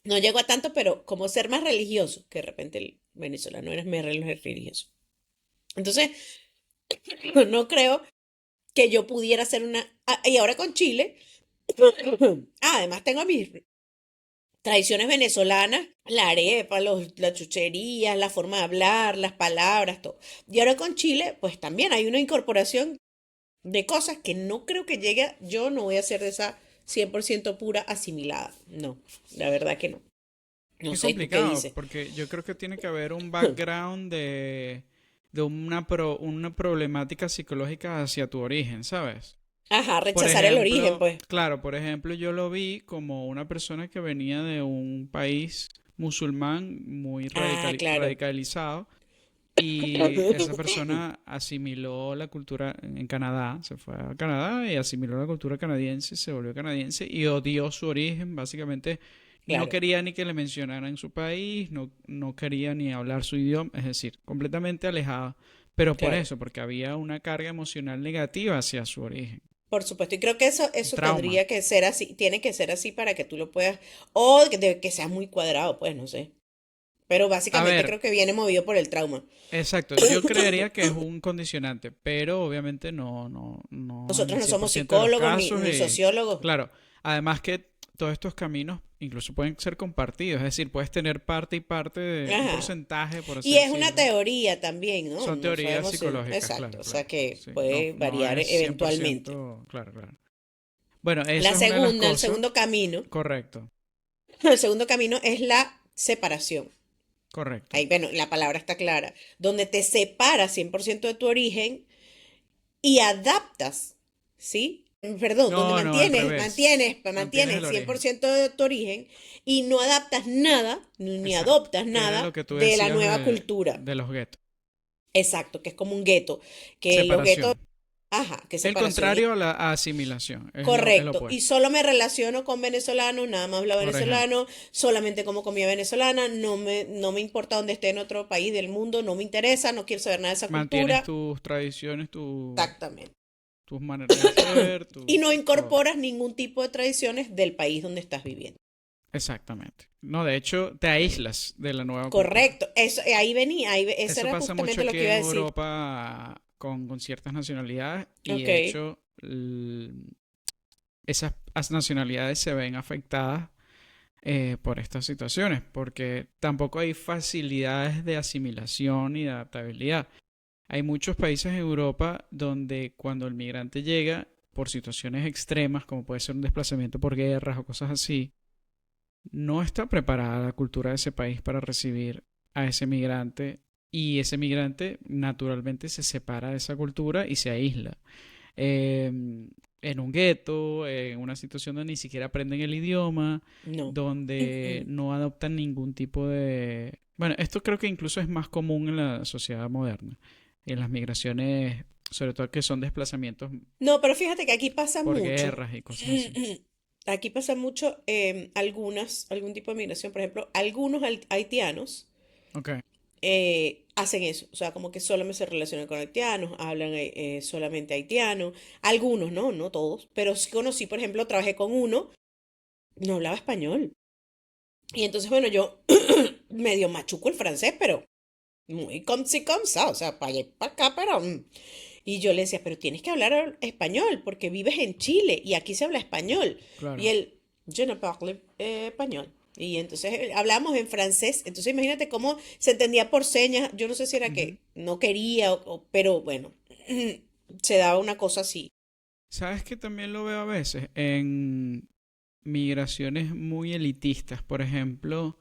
No llego a tanto, pero como ser más religioso, que de repente el venezolano eres más religioso. Entonces, no creo que yo pudiera hacer una... y ahora con Chile, además tengo mis tradiciones venezolanas, la arepa, las chucherías, la forma de hablar, las palabras, todo. Y ahora con Chile, pues también hay una incorporación de cosas que no creo que llegue, yo no voy a ser de esa 100% pura asimilada. No, la verdad que no. No Es sé, ¿tú qué complicado dices? porque yo creo que tiene que haber un background de una problemática psicológica hacia tu origen, ¿sabes? Ajá, Por rechazar el origen, ejemplo, pues. claro, por ejemplo, yo lo vi como una persona que venía de un país musulmán muy Ah, claro. radicalizado y esa persona asimiló la cultura en Canadá, se fue a Canadá y asimiló la cultura canadiense, se volvió canadiense y odió su origen, básicamente no Claro, quería ni que le mencionaran su país, no quería ni hablar su idioma, es decir, completamente alejado, pero por claro. eso, porque había una carga emocional negativa hacia su origen, Por supuesto. Y creo que eso trauma. tendría que ser así, tiene que ser así para que tú lo puedas, o que sea muy cuadrado, pues no sé. Pero A básicamente ver, creo que viene movido por el trauma. exacto, yo creería que es un condicionante, pero obviamente no en Nosotros el no cien somos por ciento de los psicólogos ni, casos ni y sociólogos. claro, además que todos estos caminos incluso pueden ser compartidos, es decir, puedes tener parte y parte de un Ajá. porcentaje, por así Y es una decirlo. teoría también, ¿no? Son No teorías sabemos si... psicológicas, Exacto, claro, o sea claro. que Sí, puede no variar es cien por eventualmente. ciento, claro, claro. Bueno, La esa es una de las segunda, el cosas, segundo camino, correcto, el segundo camino es la separación. correcto. Ahí, bueno, la palabra está clara, donde te separas 100% de tu origen y adaptas, ¿sí? Perdón, donde No, no, al revés. Mantienes mantienes el cien por origen. ciento de tu origen y no adaptas nada, ni Exacto. adoptas Que era nada lo que tú de la decías nueva cultura. de los guetos. Exacto, que es como un gueto, que los guetos, Separación. ajá, que El separación. contrario a la asimilación, es el Correcto, y opuesto. solo me relaciono con venezolanos, nada más hablo Por ejemplo, venezolano, solamente como comida venezolana, no me importa dónde esté en otro país del mundo, no me interesa, no quiero saber nada de esa mantienes cultura. tus tradiciones, Exactamente. tus maneras de ser, Y no todo. incorporas ningún tipo de tradiciones del país donde estás viviendo. Exactamente. No, de hecho, te aíslas de la nueva cultura. Correcto, eso, ahí venía, eso Eso era pasa mucho justamente lo aquí que iba a en decir. Europa con ciertas nacionalidades y Ok, de hecho esas nacionalidades se ven afectadas por estas situaciones, porque tampoco hay facilidades de asimilación y de adaptabilidad. Hay muchos países en Europa donde cuando el migrante llega por situaciones extremas, como puede ser un desplazamiento por guerras o cosas así, no está preparada la cultura de ese país para recibir a ese migrante y ese migrante naturalmente se separa de esa cultura y se aísla eh, en un gueto, en una situación donde ni siquiera aprenden el idioma, no. donde no adoptan ningún tipo de... Bueno, esto creo que incluso es más común en la sociedad moderna, en las migraciones, sobre todo que son desplazamientos No, pero fíjate que aquí pasa por mucho. guerras y cosas así. Aquí pasa mucho algún tipo de migración, por ejemplo, algunos haitianos Ok, hacen eso, o sea, como que solamente se relacionan con haitianos, hablan solamente haitiano, algunos, no, no todos, pero sí conocí, por ejemplo, trabajé con uno, no hablaba español. Y entonces, bueno, yo medio machuco el francés, pero muy comme si comme ça, o sea, para allá y para acá, pero... Y yo le decía, pero tienes que hablar español, porque vives en Chile y aquí se habla español. Y claro. él, je ne parle español. Y entonces hablamos en francés. Entonces imagínate cómo se entendía por señas. Yo no sé si era Ujú. que no quería, pero bueno, se daba una cosa así. ¿Sabes que también lo veo a veces en migraciones muy elitistas? Por ejemplo,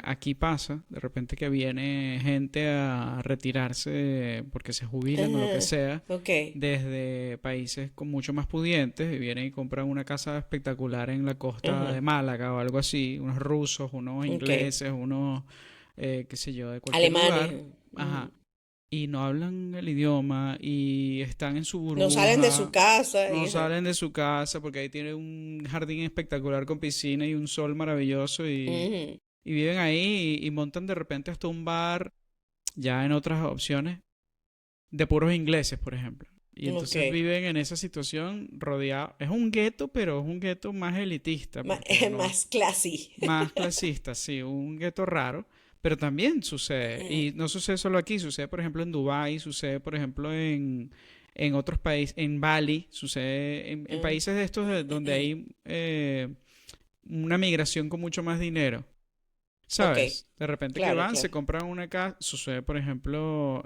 aquí pasa de repente que viene gente a retirarse porque se jubilan o lo que Ajá, sea ok, desde países con mucho más pudientes y vienen y compran una casa espectacular en la costa de ajá, Málaga o algo así, unos rusos, unos ok. ingleses, unos, qué sé yo, de cualquier lugar. Alemanes. Ajá. Ujú. Y no hablan el idioma y están en su No salen de su burbuja, casa. no Y, ajá. salen de su casa porque ahí tiene un jardín espectacular con piscina y un sol maravilloso Ujú, y viven ahí y montan de repente hasta un bar, ya en otras opciones, de puros ingleses, por ejemplo. Y ok. entonces viven en esa situación rodeado. Es un gueto, pero es un gueto más elitista, porque no, Más classy. más clasista, sí, un gueto raro, pero también sucede. Y no sucede solo aquí, sucede por ejemplo en Dubái, sucede por ejemplo en otros países, en Bali, sucede en Ah, países de estos donde hay una migración con mucho más dinero. ok, ¿Sabes? De repente que claro, van, se claro. compran una casa, sucede por ejemplo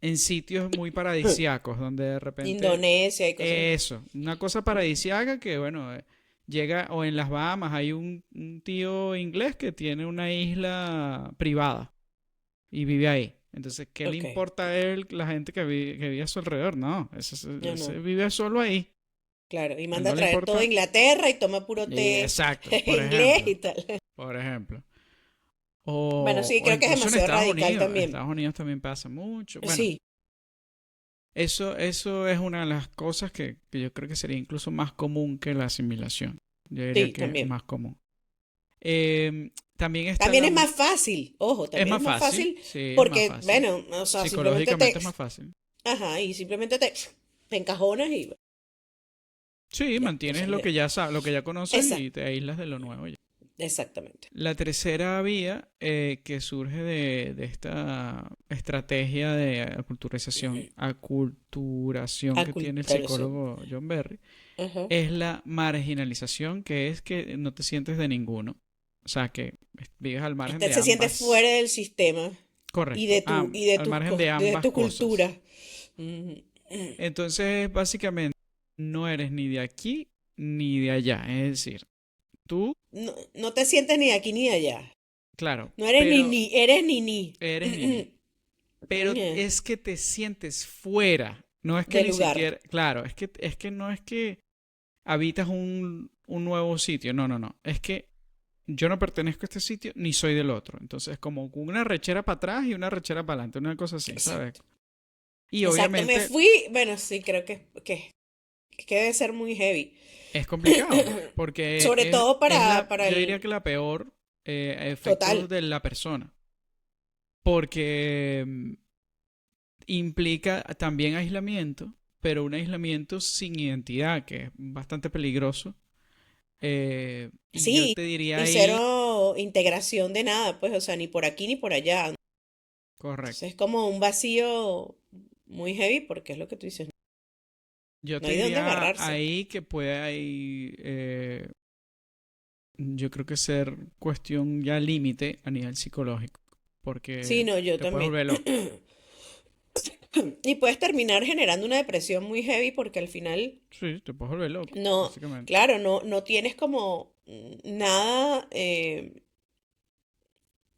en sitios muy paradisíacos, donde de repente, Indonesia y cosas así. eso, una cosa paradisíaca que, bueno, llega, o en las Bahamas hay un tío inglés que tiene una isla privada y vive ahí. Entonces, ¿qué le Ok. importa a él, la gente que vive a su alrededor? No, No, ese no. vive solo ahí. Claro. Y A él manda no a le traer todo a importa. Inglaterra y toma puro Y té exacto, inglés y tal. por ejemplo. Bueno, sí, O creo que es incluso en demasiado Estados radical Unidos. En también. Estados Unidos también pasa mucho. Bueno, Sí, eso es una de las cosas que yo creo que sería incluso más común que la asimilación. Yo diría sí, que es también. más común. También está También es más fácil, ojo, Es también es más más fácil, fácil sí, es más porque, fácil. bueno, o sea, simplemente Psicológicamente es más fácil. ajá, y simplemente te encajonas y Sí, ya, mantienes entonces, lo que ya sabes, lo que ya conoces esa, y te aíslas de lo nuevo ya. exactamente. La tercera vía que surge de esta estrategia de aculturación que tiene el Claro, sí. psicólogo John Berry Ajá. es la marginalización, que es que no te sientes de ninguno. O sea, que vives al margen Este de se siente ambas. fuera del sistema Correcto, y de al margen de de ambas tu cosas. cultura. Ujú. Entonces, básicamente, no eres ni de aquí ni de allá. Es decir, tú, No, no te sientes ni de aquí ni de allá. claro, No eres pero eres ni ni. eres ni. Pero es que te sientes fuera. No es que Del ni lugar. siquiera, claro, es que no es que habitas un nuevo sitio. No, no, no. Es que yo no pertenezco a este sitio ni soy del otro. Entonces, como una rechera para atrás y una rechera para adelante, una cosa así, ¿sabes? Exacto. Y Exacto, me obviamente fui. Bueno, sí, creo que debe ser muy heavy. es complicado, porque Sobre todo para yo diría el que la peor efecto total. de la persona, porque implica también aislamiento, pero un aislamiento sin identidad, que es bastante peligroso. Y yo Sí, te diría y ahí, cero integración de nada, pues, o sea, ni por aquí ni por allá. Entonces correcto, es como un vacío muy heavy porque es lo que tú dices, yo no te hay de dónde diría agarrarse. ahí que puede ahí, yo creo que ser cuestión ya límite a nivel psicológico, Sí, porque no, yo te puedes también. volver loco. Y puedes terminar generando una depresión muy heavy porque al final Sí, te puedes volver loco, no, básicamente. claro, no tienes como nada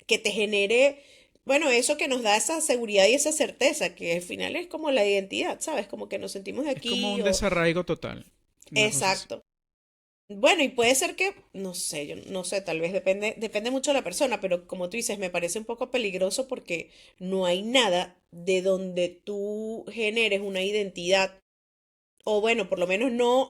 que te genere, bueno, eso que nos da esa seguridad y esa certeza, que al final es como la identidad, ¿sabes? Como que nos sentimos de Es como aquí un o... desarraigo total, una cosa así. Exacto. Bueno, y puede ser que, no sé, yo no sé, tal vez depende mucho de la persona, pero como tú dices, me parece un poco peligroso porque no hay nada de donde tú generes una identidad, o bueno, por lo menos no No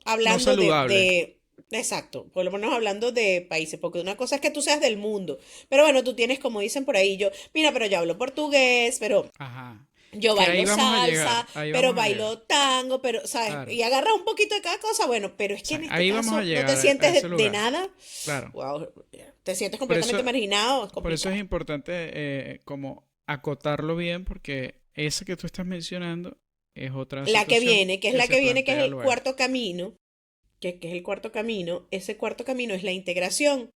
hablando saludable, exacto, por lo menos hablando de países, porque una cosa es que tú seas del mundo, pero bueno, tú tienes, como dicen por ahí, yo, mira, pero yo hablo portugués, pero ajá. yo Que bailo salsa, ahí pero vamos a llegar. bailo tango, pero, ¿sabes? Claro. Y agarra un poquito de cada cosa, bueno, pero es que en este Ahí vamos a caso no te llegar a sientes ese de lugar. nada, Claro. wow, te sientes Por completamente eso, marginado, es por eso es complicado. importante como acotarlo bien, porque esa que tú estás mencionando es otra La que situación viene, que es que la se que viene, que es plantea el luego. cuarto camino, que es el cuarto camino, ese cuarto camino es la integración,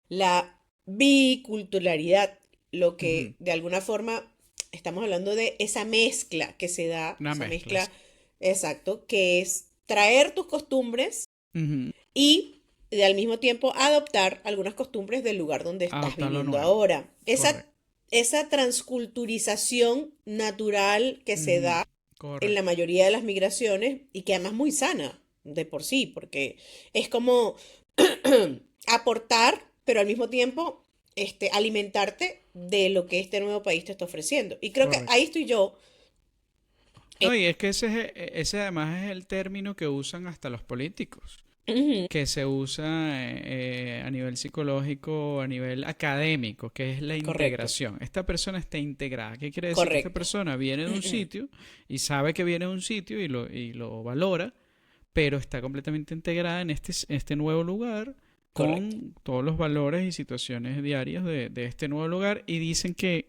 la biculturalidad, lo Ujú. que de alguna forma estamos hablando de esa mezcla que se da, Una esa mezcla, sí. mezcla, exacto, que es traer tus costumbres Ujú. y al mismo tiempo adoptar algunas costumbres del lugar donde estás Adoptar lo viviendo nuevo. ahora. Correcto. Esa transculturización natural que se Ujú. da en la Correcto. mayoría de las migraciones y que además muy sana de por sí, porque es como aportar, pero al mismo tiempo alimentarte de lo que este nuevo país te está ofreciendo. Y creo que ahí Correcto. estoy yo. No, y es que ese además es el término que usan hasta los políticos, Ujú, que se usa a nivel psicológico, a nivel académico, que es la correcto, integración. Esta persona está integrada. ¿Qué quiere decir? Que esta correcto. persona viene de un sitio y sabe que viene de un sitio y lo valora, pero está completamente integrada en este nuevo lugar Correcto. con todos los valores y situaciones diarias de este nuevo lugar y dicen que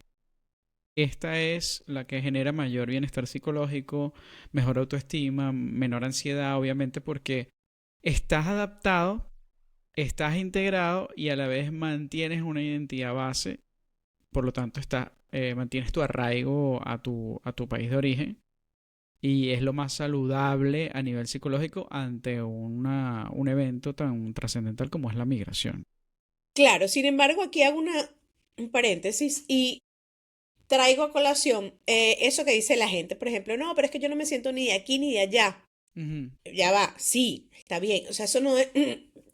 esta es la que genera mayor bienestar psicológico, mejor autoestima, menor ansiedad, obviamente porque estás adaptado, estás integrado y a la vez mantienes una identidad base por lo tanto mantienes tu arraigo a tu país de origen y es lo más saludable a nivel psicológico ante un evento tan trascendental como es la migración. Claro, sin embargo, aquí hago un paréntesis y traigo a colación eso que dice la gente. Por ejemplo, no, pero es que yo no me siento ni de aquí ni de allá. Ujú, Ya va, sí, está bien. O sea, eso no es...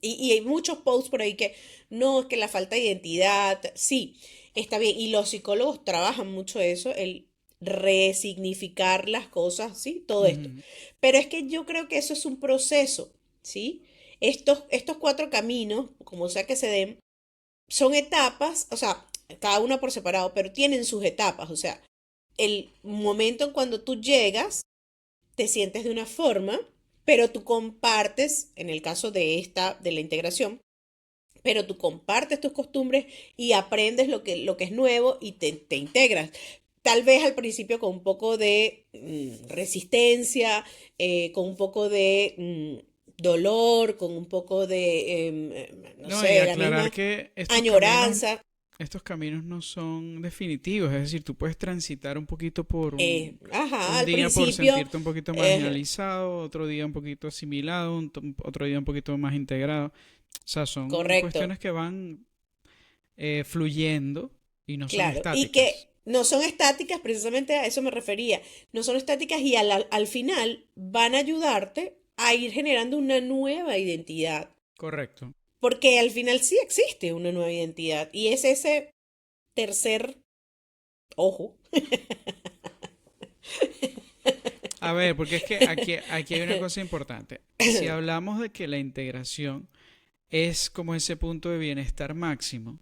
Y hay muchos posts por ahí que no, es que la falta de identidad, sí, está bien. Y los psicólogos trabajan mucho eso, el resignificar las cosas, sí, todo esto. ujú. Pero es que yo creo que eso es un proceso, ¿sí? Estos cuatro caminos, como sea que se den, son etapas, o sea, cada una por separado, pero tienen sus etapas. O sea, el momento en cuando tú llegas te sientes de una forma, pero tú compartes, en el caso de la integración, pero tú compartes tus costumbres y aprendes lo que es nuevo y te integras. Tal vez al principio con un poco de resistencia, con un poco de dolor, con un poco de, no No, y sé, la aclarar misma que añoranza. estos caminos no son definitivos, es decir, tú puedes transitar un poquito por Ajá, un al día por principio, sentirte un poquito eh, marginalizado, otro día un poquito asimilado, otro día un poquito más integrado. O sea, son correcto. cuestiones que van fluyendo y no son Claro, y que estáticas. no son estáticas, precisamente a eso me refería, no son estáticas y al final van a ayudarte a ir generando una nueva identidad, Correcto. porque al final sí existe una nueva identidad y es ese tercer ojo. A ver, porque es que aquí hay una cosa importante. Si hablamos de que la integración es como ese punto de bienestar máximo,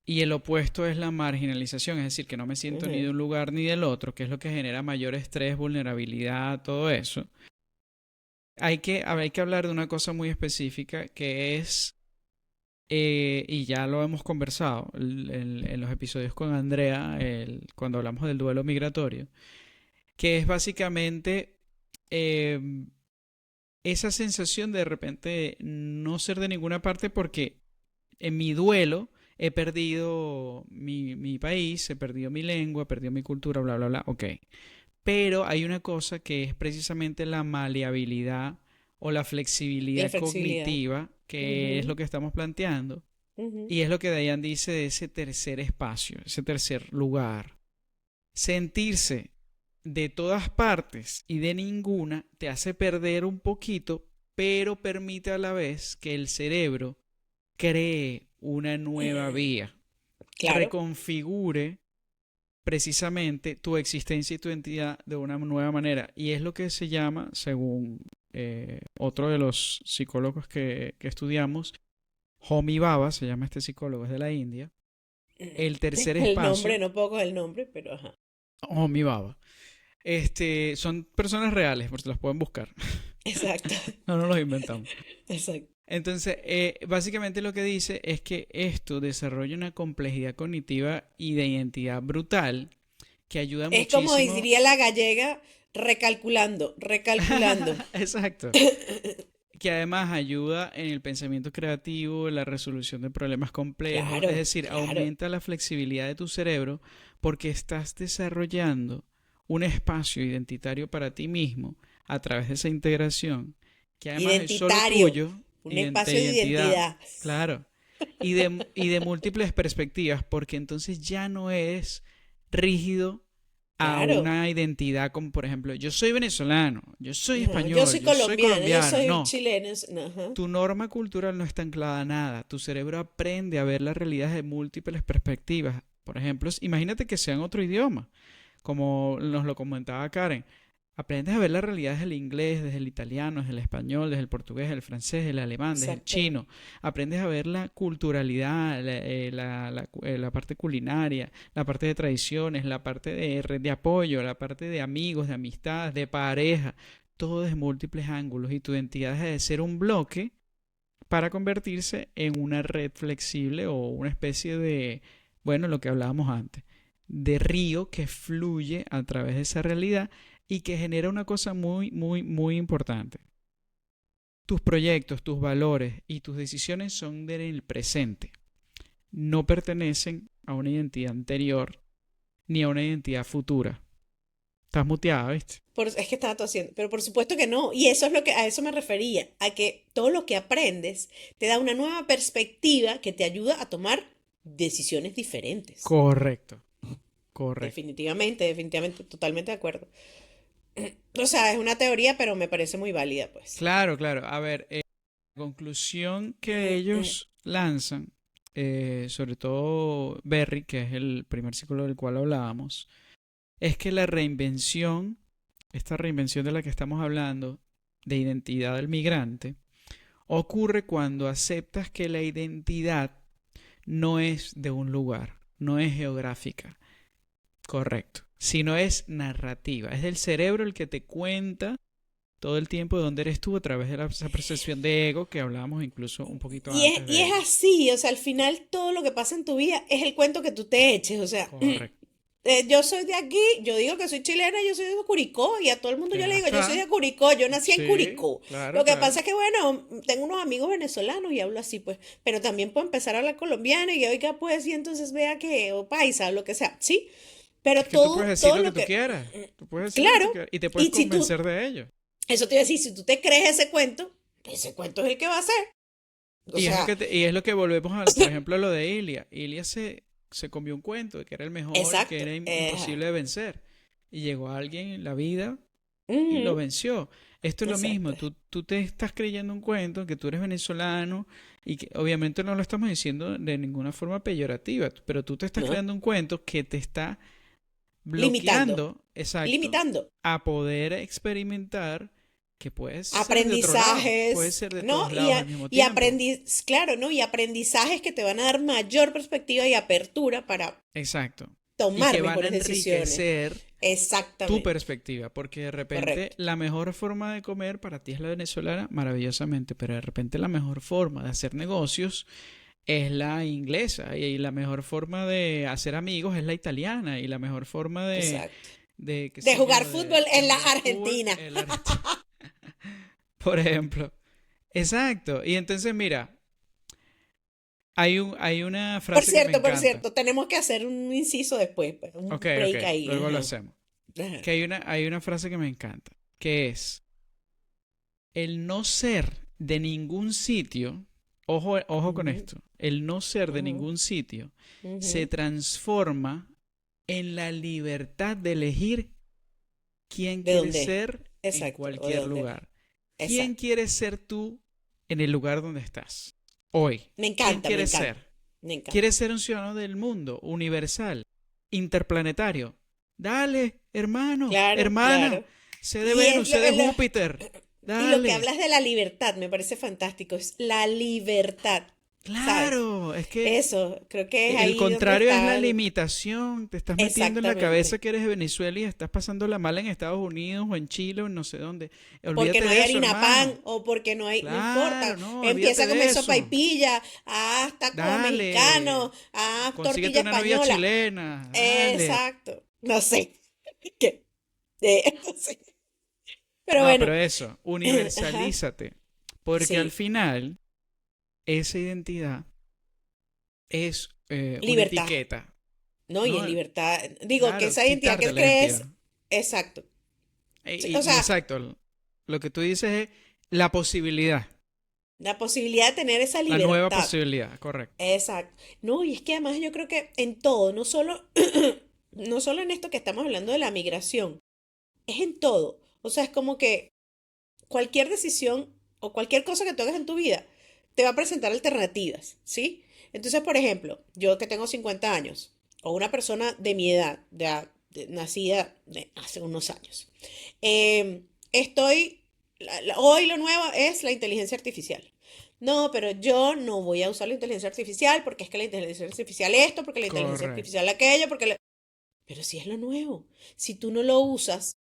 y el opuesto es la marginalización, es decir, que no me siento ni de Ujú, un lugar ni del otro, que es lo que genera mayor estrés, vulnerabilidad, todo eso. Hay que hablar de una cosa muy específica que es, y ya lo hemos conversado en los episodios con Andrea, cuando hablamos del duelo migratorio, que es básicamente eh, esa sensación de repente no ser de ninguna parte porque en mi duelo he perdido mi país, he perdido mi lengua, he perdido mi cultura, bla, bla, bla. Ok. Pero hay una cosa que es precisamente la maleabilidad o la la flexibilidad flexibilidad. cognitiva, que es Ujú, lo que estamos planteando. ujú. Y es lo que Dayan dice de ese tercer espacio, ese tercer lugar. Sentirse de todas partes y de ninguna te hace perder un poquito, pero permite a la vez que el cerebro cree una nueva vía, Claro. reconfigure precisamente tu existencia y tu identidad de una nueva manera. Y es lo que se llama, según otro de los psicólogos que estudiamos, Homi Bhabha, se llama este psicólogo, es de la India, el tercer El nombre, espacio, no poco el nombre, pero ajá. Homi Bhabha. Son personas reales, porque las pueden buscar. Exacto, No nos los inventamos. exacto. Entonces, básicamente lo que dice es que esto desarrolla una complejidad cognitiva y de identidad brutal que ayuda Es como muchísimo. diría la gallega, recalculando, recalculando. Exacto. Que además ayuda en el pensamiento creativo, en la resolución de problemas complejos, es Claro, decir, claro. aumenta la flexibilidad de tu cerebro porque estás desarrollando un espacio identitario para ti mismo a través de esa integración, que además es solo Identitario, tuyo, un espacio de identidad, identidad. claro, y de múltiples perspectivas, porque entonces ya no eres rígido a Claro. una identidad como por ejemplo, yo soy venezolano, yo soy Ajá, yo español, soy yo soy colombiana, yo colombiano. soy No, chilena. Ajá, tu norma cultural no está anclada a nada. Tu cerebro aprende a ver la realidad de múltiples perspectivas. Por ejemplo, imagínate que sea en otro idioma, como nos lo comentaba Karen. Aprendes a ver la realidad desde el inglés, desde el italiano, desde el español, desde el portugués, desde el francés, desde el alemán, desde el exacto. chino. Aprendes a ver la culturalidad, la parte culinaria, la parte de tradiciones, la parte de red de apoyo, la parte de amigos, de amistades, de pareja. Todo desde múltiples ángulos y tu identidad deja de ser un bloque para convertirse en una red flexible o una especie de, bueno, lo que hablábamos antes, de río que fluye a través de esa realidad y que genera una cosa muy, muy, muy importante. Tus proyectos, tus valores y tus decisiones son del presente, no pertenecen a una identidad anterior ni a una identidad futura. Estás muteada, ¿viste? Es que estaba tosiendo, pero por supuesto que no. Y eso es lo que a eso me refería, a que todo lo que aprendes te da una nueva perspectiva que te ayuda a tomar decisiones diferentes. Correcto, correcto. Definitivamente, definitivamente, totalmente de acuerdo. O sea, es una teoría, pero me parece muy válida, pues. Claro, claro. A ver, la conclusión que ellos lanzan, sobre todo Berry, que es el primer ciclo del cual hablábamos, es que la reinvención, esta reinvención de la que estamos hablando, de identidad del migrante, ocurre cuando aceptas que la identidad no es de un lugar, no es geográfica, correcto, sino es narrativa. Es el cerebro el que te cuenta todo el tiempo de dónde eres tú a través de esa percepción de ego que hablábamos incluso un poquito antes Y de es ella. así, o sea, al final todo lo que pasa en tu vida es el cuento que tú te eches, o sea, Correcto. yo soy de aquí, yo digo que soy chilena, yo soy de Curicó, y a todo el mundo yo le Ya digo, yo soy está. de Curicó, yo nací en Sí, Curicó. claro, Lo que claro. pasa es que, bueno, tengo unos amigos venezolanos y hablo así, pues, pero también puedo empezar a hablar colombiano y oiga, pues, y entonces vea que, o paisa, o lo que sea, ¿sí? Pero Es que tú puedes decir todo lo que lo tú que, quieras. Tú puedes decir lo que tú claro, quieras. Y te puedes y si tú, convencer de ello. eso te iba a decir, si tú te crees ese cuento es el que va a ser. O sea, Y es lo que volvemos al, por ejemplo, a lo de Ilia. Ilia se comió un cuento de que era el mejor y que exacto. era imposible de vencer. Y llegó alguien en la vida y lo Ujú, venció. Esto es lo exacto. mismo. Tú te estás creyendo un cuento que tú eres venezolano y que obviamente no lo estamos diciendo de ninguna forma peyorativa, pero tú te estás ¿No? creando un cuento que te está Limitando, bloqueando, exacto, limitando. a poder experimentar que puedes ser de otro lado, puedes Aprendizajes, ser de ¿no? todos lados al mismo Y tiempo. claro, ¿no? Y aprendizajes que te van a dar mayor perspectiva y apertura para Exacto. Y tomar que van a mejores decisiones. enriquecer tu Exactamente, perspectiva, porque de repente correcto. la mejor forma de comer para ti es la venezolana, maravillosamente, pero de repente la mejor forma de hacer negocios es la inglesa y la mejor forma de hacer amigos es la italiana y la mejor forma Exacto. qué De sé jugar yo, fútbol de en la jugar fútbol Argentina. es la por ejemplo. Exacto. Y entonces mira, hay una frase que me Por encanta. cierto, tenemos que hacer un inciso después, pues, Ok, un ok, break ahí. luego lo Ajá, hacemos. ajá. Que hay una frase que me encanta, que es el no ser de ningún sitio, ojo, ojo con Ujú, esto, el no ser de ujú, ningún sitio se ujú. transforma en la libertad de elegir quién ¿De quieres dónde? ser en Exacto, o de cualquier dónde. lugar. ¿Quién Exacto. quieres ser tú en el lugar donde estás hoy? Me ¿Quién encanta, me quieres encanta, ser? me encanta. ¿Quieres ser un ciudadano del mundo, universal, interplanetario? Dale, hermano, Claro, hermana, claro. sé de Y es Venus, sé de Júpiter. y lo que Dale. hablas de la libertad me parece fantástico, es la libertad, ¿sabes? Claro, es que Eso, creo que es el ahí donde contrario es está la limitación. Te estás metiendo en la cabeza exactamente. que eres de Venezuela y estás pasando la mala en Estados Unidos o en Chile o en no sé dónde. Porque Olvídate no hay de eso, harina pan hermano. o porque no hay, no importa. Claro, no, Empieza olvídate a de comer sopa y eso. pilla, haz tacos mexicanos, Dale, haz consíguete tortilla una novia española. chilena. Dale. Exacto. No sé. ¿Qué? No sé. Pero No, bueno. pero eso, Ajá. universalízate. Porque al Sí. final, esa identidad es una Libertad. etiqueta, ¿No? Y es ¿no? libertad. Digo, que Claro, esa identidad que quitarte él la cree identidad. es exacto. Sí, o Y sea, exacto, lo que tú dices es la posibilidad, la posibilidad de tener esa la nueva libertad. posibilidad, correcto. Exacto. No, y es que además yo creo que en todo, no solo, no solo en esto que estamos hablando de la migración, es en todo. O sea, es como que cualquier decisión o cualquier cosa que tú hagas en tu vida te va a presentar alternativas, ¿sí? Entonces, por ejemplo, yo que tengo 50 años, o una persona de mi edad, nacida hace unos años, estoy, hoy lo nuevo es la inteligencia artificial. No, pero yo no voy a usar la inteligencia artificial porque es que la inteligencia artificial esto, porque la inteligencia Correcto. artificial aquello, pero si es lo nuevo, si tú no lo usas,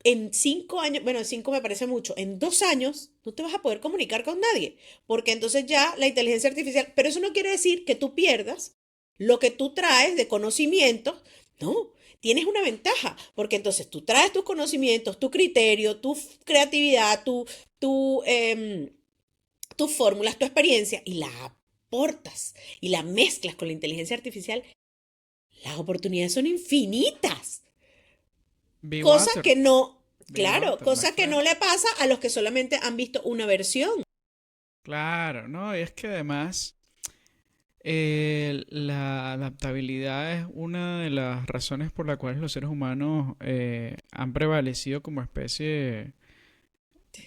en 5 años, bueno, en 5 me parece mucho, en 2 años no te vas a poder comunicar con nadie, porque entonces ya la inteligencia artificial, pero eso no quiere decir que tú pierdas lo que tú traes de conocimientos, no, tienes una ventaja, porque entonces tú traes tus conocimientos, tu criterio, tu creatividad, tu, em, tus fórmulas, tu experiencia y la aportas y la mezclas con la inteligencia artificial las oportunidades son infinitas. Be Cosa water. que no, Be claro, water, my cosa que no friend. le pasa a los que solamente han visto una versión. Claro, ¿no? Y es que además la adaptabilidad es una de las razones por las cuales los seres humanos han prevalecido como especie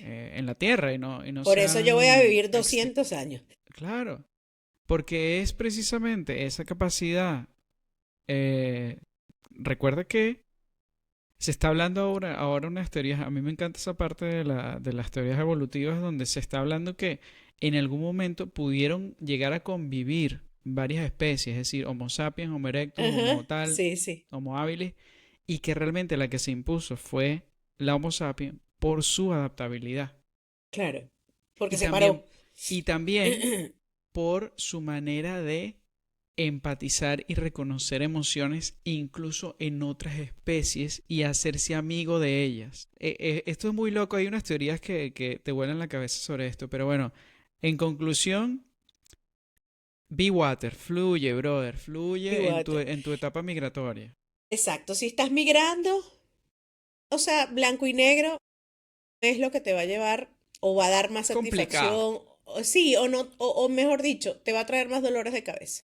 en la Tierra y no Por se eso yo voy a han vivir 200 años. Claro, porque es precisamente esa capacidad. eh, Recuerda que se está hablando ahora unas teorías, a mí me encanta esa parte de las teorías evolutivas donde se está hablando que en algún momento pudieron llegar a convivir varias especies, es decir, Homo sapiens, Homo erectus, Ajá, Homo tal, sí, sí, Homo habilis, y que realmente la que se impuso fue la Homo sapiens por su adaptabilidad. claro. Porque Y se paró. también, y también por su manera de empatizar y reconocer emociones incluso en otras especies y hacerse amigo de ellas. Esto es muy loco, hay unas teorías que te vuelan la cabeza sobre esto, pero bueno, en conclusión, be water, fluye, brother, fluye Igual. en tu etapa migratoria. Exacto, si estás migrando, o sea, blanco y negro es lo que te va a llevar o va a dar más Complicado. satisfacción, sí o no, o mejor dicho, te va a traer más dolores de cabeza.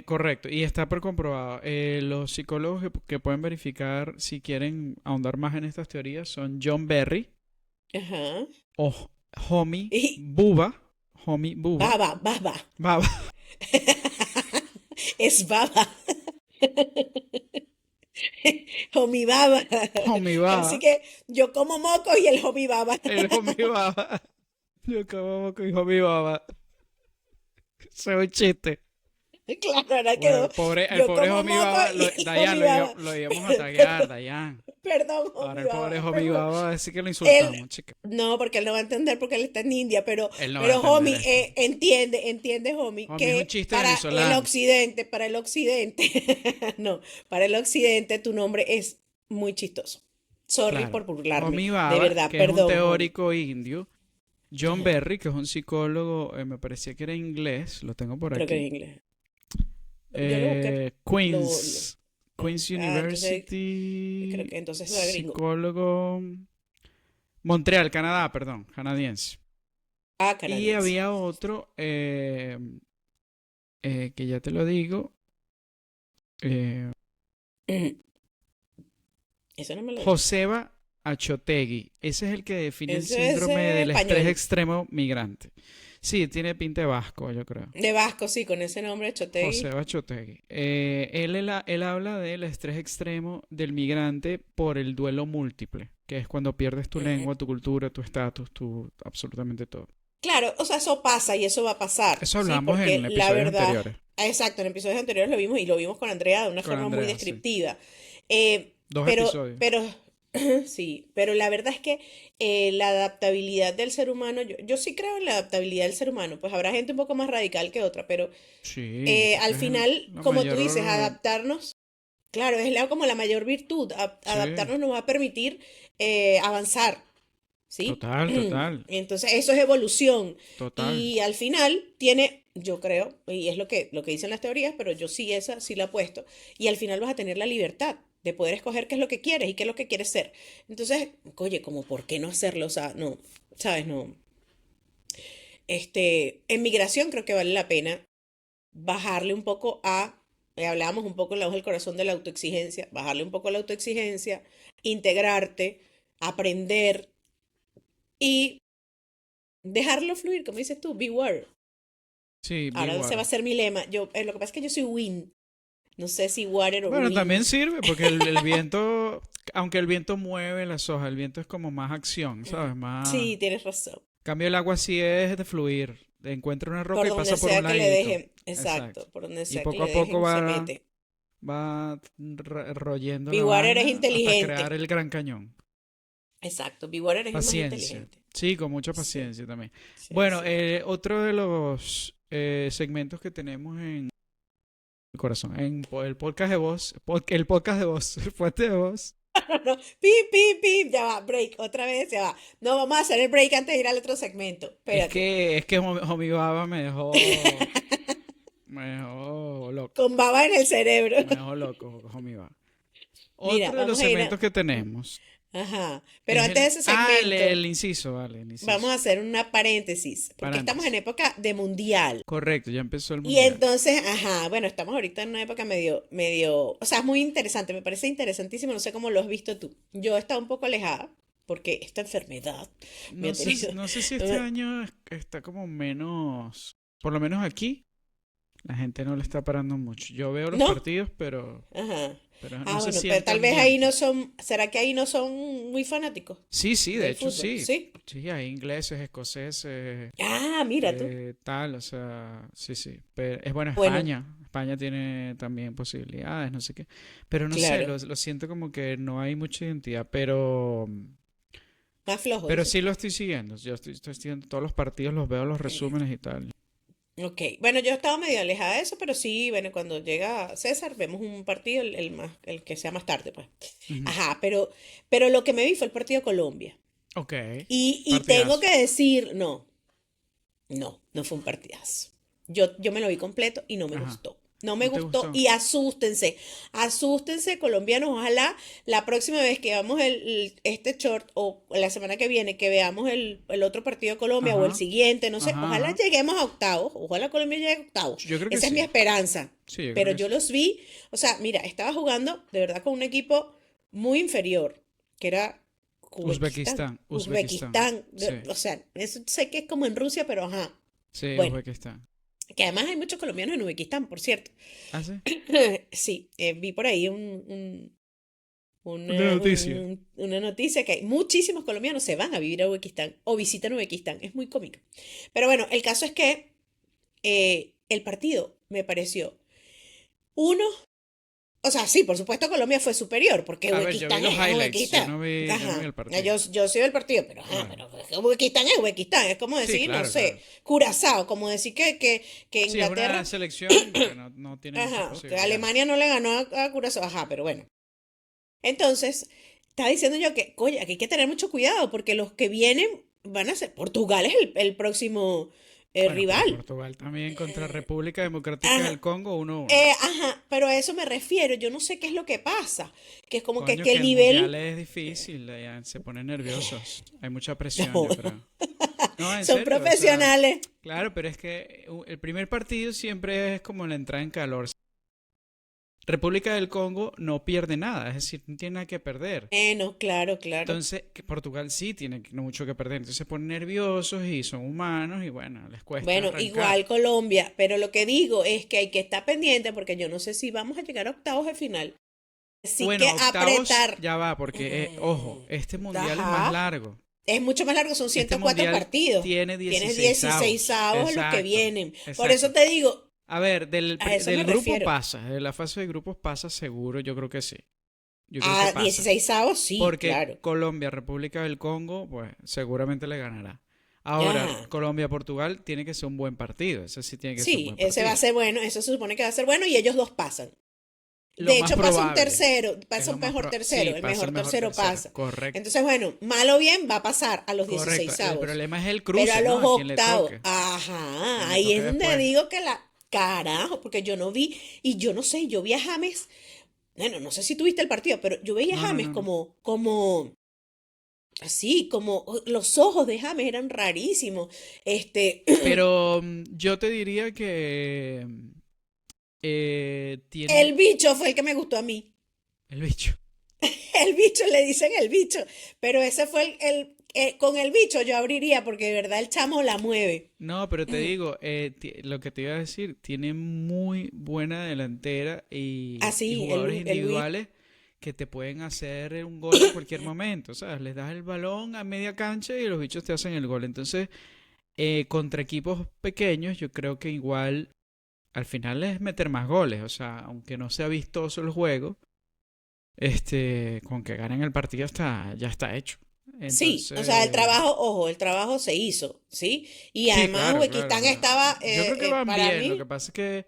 Correcto, y está por comprobado. Los psicólogos que pueden verificar si quieren ahondar más en estas teorías son John Berry Ajá. o Homi Y Buba. Homi Buba. baba, baba. Baba. Es baba. Homi baba. Homi Casi Baba. que yo como moco y el homi baba. El Homi Baba. Yo como con Homi Baba. Eso es un chiste. Claro, ahora Bueno, quedó. el Yo pobre como Homi moco Baba, y el Dayan, homi baba. lo íbamos a taguear, Perdón, Dayan. perdón, Ahora homi el pobre baba, Homi perdón. Baba va a decir que lo Él, insultamos, chica. no, porque él no va a entender porque él está en India, Él no va a pero entender homie, esto. entiende, homie, Homi es un que chiste venezolano. para el occidente, no, para el occidente tu nombre es muy chistoso. Sorry Claro. por burlarme, Homi de Baba, verdad, que es un perdón, homie. teórico indio. John Ajá, Berry, que es un psicólogo, me parecía que era inglés, lo tengo por creo que aquí. en inglés. Yo lo busqué, Queens, Queens entonces, creo University, que entonces lo gringo. psicólogo, Montreal, Canadá, perdón, canadiense. Ah, Y canadiense. había otro, que ya te lo digo, eh, Ujú. Eso no me lo dice. Joseba Achotegui. Ese es el que define el Eso es síndrome del estrés español. extremo migrante. Sí, tiene pinta de vasco, yo creo. De Vasco, sí, con ese nombre, José Chotegui. Bachotegui. Él habla del estrés extremo del migrante por el duelo múltiple, que es cuando pierdes tu Ajá. lengua, tu cultura, tu estatus, tu absolutamente todo. Claro, o sea, eso pasa y eso va a pasar, Eso ¿sí? hablamos Porque en la episodios verdad, anteriores exacto, en episodios anteriores lo vimos y lo vimos con Andrea de una con forma muy Andrea, sí. descriptiva. Dos episodios. Pero, sí, pero la verdad es que la adaptabilidad del ser humano, yo sí creo en la adaptabilidad del ser humano, pues habrá gente un poco más radical que otra, pero Sí, al porque es final, la como tú dices, mayor... adaptarnos, claro, es como la mayor virtud, Sí, adaptarnos nos va a permitir avanzar. ¿Sí? total, total, Entonces, eso es evolución. total. Y al final tiene, yo creo, y es lo que dicen las teorías, pero yo sí esa sí la apuesto, y al final vas a tener la libertad de poder escoger qué es lo que quieres y qué es lo que quieres ser. Entonces, oye, como por qué no hacerlo, o sea, no, ¿sabes? No. En migración creo que vale la pena bajarle un poco hablábamos un poco en la hoja del corazón de la autoexigencia, bajarle un poco a la autoexigencia, integrarte, aprender y dejarlo fluir, como dices tú, be water. Sí, be Ahora ese va a water. ser mi lema. Lo que pasa es que yo soy wind. No sé si water o Bueno, también wind. sirve porque el viento, aunque el viento mueve las hojas, el viento es como más acción, ¿sabes? Más... Sí, tienes razón. En cambio el agua sí es de fluir. Encuentra una roca Por y donde pasa por un sea que le ladito. dejen. Exacto. Exacto. Por donde Y sea que poco le a poco dejen, se mete. va royendo Be la water es vaina hasta crear inteligente. el Gran Cañón. Exacto. Be water es el más Paciencia. inteligente. Sí, con mucha Sí, paciencia también. sí, Bueno, sí. otro de los segmentos que tenemos en el corazón, el podcast de voz, el podcast de voz, el fuente de voz. No, no. Pip, pip, pip. Ya va. Break. Otra vez. Ya va. No, vamos a hacer el break antes de ir al otro segmento. Espérate. Es que Homie Baba Me dejó loco. con baba en el cerebro. Me dejó loco, homie va. Mira, Otro de los vamos a ir segmentos a... que tenemos Ajá, pero es antes de ese segmento, el inciso, vale, el vamos a inciso. hacer una paréntesis, porque estamos en Paréntesis. época de mundial. Correcto, ya empezó el Y mundial. entonces, ajá, bueno, estamos ahorita en una época medio, o sea, es muy interesante, me parece interesantísimo, no sé cómo lo has visto tú. Yo he estado un poco alejada, porque esta enfermedad me No ha sé, tenido... no sé si este año está como menos, por lo menos aquí, la gente no le está parando mucho. Yo veo los ¿No? partidos, Ajá. pero no Ah, se bueno, pero siente tal vez ahí no ambiente. son, ¿será que ahí no son muy fanáticos Sí, sí, de del hecho fútbol? sí. Sí. Sí, hay ingleses, escoceses, Ah, mira tú. tal, o sea, sí, sí. Pero es bueno Bueno, España. España tiene también posibilidades, no sé qué. Pero no sé, claro, lo siento como que no hay mucha identidad, más flojo, pero dices sí tú. lo estoy siguiendo. Estoy siguiendo todos los partidos, los veo, los resúmenes y tal. Ok, bueno, yo estaba medio alejada de eso, pero sí, bueno, cuando llega César, vemos un partido, el que sea más tarde, pues. Ujú. Ajá, pero lo que me vi fue el partido de Colombia. Ok, Y tengo partidazo. que decir, no fue un partidazo. Yo me lo vi completo y no me Ajá. gustó. No me ¿No te gustó gustó? y asústense colombianos, ojalá la próxima vez que veamos este short o la semana que viene que veamos el otro partido de Colombia o el Ajá, siguiente, no sé, ajá, ojalá ajá. lleguemos a octavos, ojalá Colombia llegue a octavos. Yo creo que Esa es mi sí. esperanza. Sí, yo creo Pero que yo sí. los vi, o sea, mira, estaba jugando de verdad con un equipo muy inferior, que era Uzbekistán. Uzbekistán, Uzbekistán. Uzbekistán, Sí, o sea, eso sé que es como en Rusia, pero ajá. sí, Bueno, Uzbekistán. que además hay muchos colombianos en Uzbekistán, por cierto. ¿Ah, sí? Sí, vi por ahí Una noticia. una noticia que hay muchísimos colombianos se van a vivir a Uzbekistán o visitan Uzbekistán. Es muy cómico. Pero bueno, el caso es que el partido me pareció uno. O sea, sí, por supuesto Colombia fue superior, porque A ver, yo vi Uzbekistán los es highlights, Uzbekistán. yo no vi Ajá. el partido. Yo soy del partido, Claro. pero Uzbekistán es Uzbekistán. Es como Sí, decir, no claro, sé, claro. Curazao, como decir que Sí, es una Inglaterra, selección que no tiene muchas ajá, que posibilidades. Alemania no le ganó a Curazao, ajá, pero bueno. Entonces, estaba diciendo yo que, oye, aquí hay que tener mucho cuidado, porque los que vienen van a ser, Portugal es el próximo Bueno, pero rival. Portugal también contra República Democrática del Ajá, Congo 1-1. ajá, pero a eso me refiero, yo no sé qué es lo que pasa, que es como Coño, que que el el mundial nivel, es difícil, ya se ponen nerviosos. Hay mucha presión, no, yo creo. No, en son serio, o sea, profesionales. claro, pero es que el primer partido siempre es como la entrada en calor. República del Congo no pierde nada, es decir, no tiene nada que perder. No, claro, claro. Entonces, que Portugal sí tiene mucho que perder. Entonces se ponen nerviosos y son humanos y bueno, les cuesta Bueno, arrancar. igual Colombia, pero lo que digo es que hay que estar pendiente porque yo no sé si vamos a llegar a octavos de final. Así Bueno, que a octavos apretar. ya va, porque, ojo, este mundial es más Ajá. largo. Es mucho más largo, son Este 104 mundial partidos. tiene Tienes 16 16 avos. avos los que Exacto, vienen. Por eso exacto. te digo, A ver, a eso me del grupo refiero. pasa, de la fase de grupos pasa seguro, yo creo que sí. Yo creo que A pasa. 16 avos, sí, Porque claro. Colombia, República del Congo, pues seguramente le ganará. Ahora, Ajá. Colombia-Portugal tiene que ser un buen partido. Ese sí tiene que ser un Sí, buen ese va a partido. ser bueno, eso se supone que va a ser bueno y ellos dos pasan. Lo De más hecho, pasa un probable. tercero, Es pasa lo un más mejor probable. Sí, tercero, el pasa el mejor mejor tercero tercero. pasa. Correcto. Entonces, bueno, mal o bien va a pasar a los Correcto. 16 El avos. problema es el Pero a cruce, ¿no? los A quien le octavos, toque. ajá, Quien le ahí toque es donde después. digo que carajo, porque yo no vi, y yo no sé, yo vi a James, bueno, no sé si tuviste el partido, pero yo veía a No, no, James no, no. así, como los ojos de James eran rarísimos. Este, Pero yo te diría que el tiene bicho fue el que me gustó a mí. el bicho. El bicho, le dicen el bicho. Pero ese fue con el bicho yo abriría porque de verdad el chamo la mueve. No, pero te digo, lo que te iba a decir, tiene muy buena delantera y Así, jugadores el Luis. individuales que te pueden hacer un gol en cualquier momento, ¿sabes? Les das el balón a media cancha y los bichos te hacen el gol. Entonces, contra equipos pequeños, yo creo que igual al final es meter más goles, o sea, aunque no sea vistoso el juego, con que ganen el partido ya está hecho. Sí, o sea, el Entonces, trabajo, ojo, el trabajo se hizo, ¿sí? Y sí, además claro, claro. Uzbekistán estaba, Yo creo que van para bien, lo que mí, pasa es que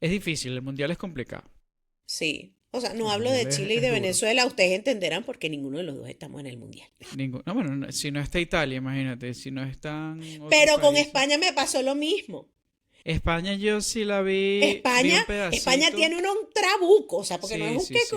es difícil, el mundial es complicado, sí. O sea, no el hablo mundial de Chile y es de duro. Venezuela, ustedes entenderán porque ninguno de los dos estamos en el mundial. No, bueno, si no está Italia, imagínate, si no están otros Pero con países. España me pasó lo mismo. España yo sí la vi España, un España pedacito. tiene un trabuco, o sea, porque no es Sí, un, sí, que sí.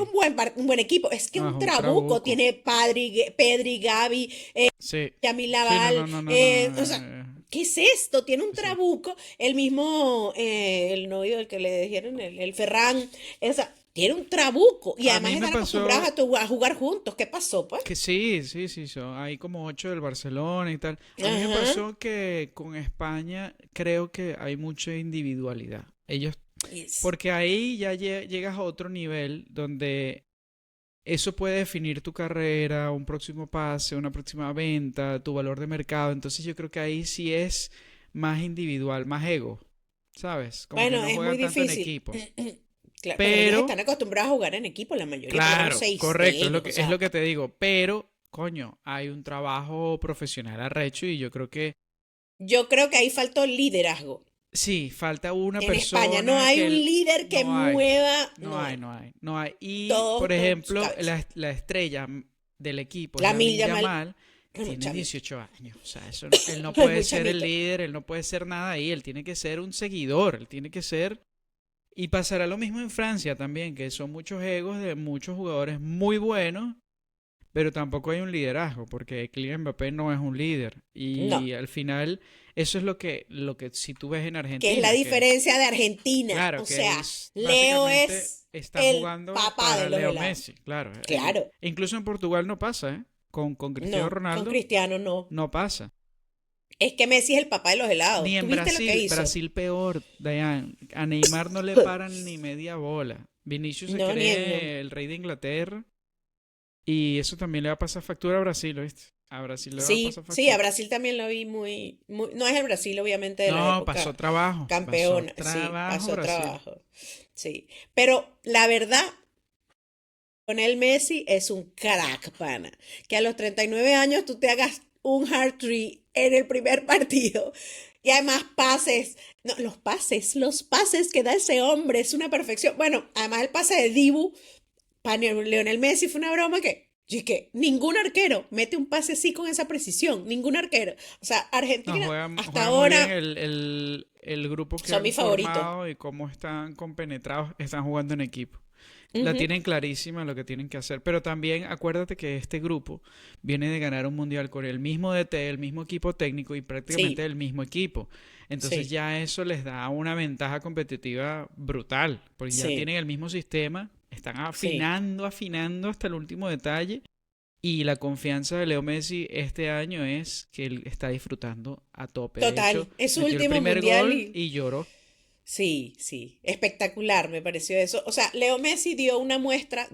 un buen equipo, es que No, es un un trabuco, trabuco. tiene Pedri, Gavi, Sí. Yamil Sí, no, Laval, no, no, no, no. o sea, ¿qué es esto? Tiene un Sí, sí. trabuco, el mismo, el novio del que le dijeron, el Ferran, o sea, tiene un trabuco y A además mí me están acostumbrados pasó a jugar juntos, ¿qué pasó, pues? que sí, sí, sí, hay como 8 del Barcelona y tal. A mí me Ajá, pasó que con España creo que hay mucha individualidad. Ellos, es- porque ahí ya llegas a otro nivel donde eso puede definir tu carrera, un próximo pase, una próxima venta, tu valor de mercado. Entonces yo creo que ahí sí es más individual, más ego, ¿sabes? Como que bueno, no es muy juegan tanto en difícil. equipo. Claro, pero ellos Pero están acostumbrados a jugar en equipo, la mayoría, por lo menos claro, seis de correcto, ellos, o es lo sea. que te digo, pero, coño, hay un trabajo profesional arrecho y yo creo que Yo creo que ahí faltó liderazgo. sí, falta una En España no persona hay que un líder que no hay, mueva, no no hay, hay, no hay, no hay. Y, por todo en su ejemplo, cabeza. la estrella del equipo, La mil Lamine llama Yamal, muy tiene chamito, 18 años, o sea, él no es puede muy ser el chamito. líder, él no puede ser nada ahí, él tiene que ser un seguidor, él tiene que ser. Y pasará lo mismo en Francia también, que son muchos egos de muchos jugadores muy buenos. Pero tampoco hay un liderazgo, porque Kylian Mbappé no es un líder. No, Y al final, eso es lo que si tú ves en que es la Argentina, que diferencia de Argentina. claro, O que él sea, Leo básicamente es está el jugando papá de para los Leo helados. Messi, claro. Claro, Incluso en Portugal no pasa, ¿eh? Con Cristiano no, con Ronaldo Cristiano no. no pasa. Es que Messi es el papá de los Ni helados. ¿Tú en viste lo que Brasil, hizo? Brasil peor, Dayan. A Neymar no le paran ni media bola. Vinicius se No, no. cree el rey de Inglaterra. Y eso también le va a pasar factura a Brasil, ¿oíste? A Brasil le va a Sí, pasar sí, a factura. Brasil también lo vi no es el Brasil, obviamente, de la No, pasó época trabajo, pasó campeona. Sí, trabajo pasó Brasil. trabajo. Sí. Pero la verdad, Lionel Messi es un crack, pana. Que a los 39 años tú te hagas un hard trick en el primer partido. Y además pases, no, los pases que da ese hombre es una perfección. Bueno, además el pase de Dibu para Lionel Messi fue una broma que ningún arquero mete un pase así con esa precisión, ningún arquero. O sea, No, Argentina hasta juegan muy bien ahora el grupo que son han mis favoritos. formado y cómo están compenetrados, están jugando en equipo. La Ujú. tienen clarísima lo que tienen que hacer. Pero también acuérdate que este grupo viene de ganar un mundial con el mismo DT, el mismo equipo técnico y prácticamente Sí, el mismo equipo. Entonces sí, ya eso les da una ventaja competitiva brutal, porque ya sí, tienen el mismo sistema, están sí. afinando, afinando hasta el último detalle. Y la confianza de Leo Messi este año es que él está disfrutando a tope. De hecho, Total, es su metió el último primer mundial gol y y lloró. sí, sí, espectacular me pareció eso. O sea, Leo Messi dio una muestra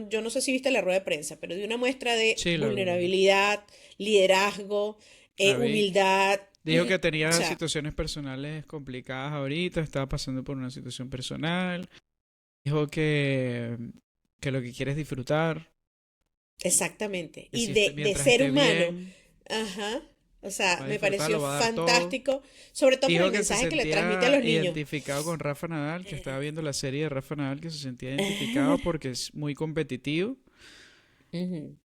yo no sé si viste la rueda de prensa, pero dio una muestra de Sí, lo vi. vulnerabilidad, liderazgo, La vi. humildad. Dijo que O tenía sea, situaciones personales complicadas ahorita, estaba pasando por una situación personal. Dijo que lo que quiere es disfrutar, exactamente. que Y si de mientras ser esté humano, bien, ajá. O sea, va a me disfrutar, pareció lo va a dar todo. fantástico, sobre todo por el Dijo que se mensaje que le transmite a sentía los niños. identificado con Rafa Nadal, que estaba viendo la serie de Rafa Nadal, que se sentía identificado porque es muy competitivo. Ujú.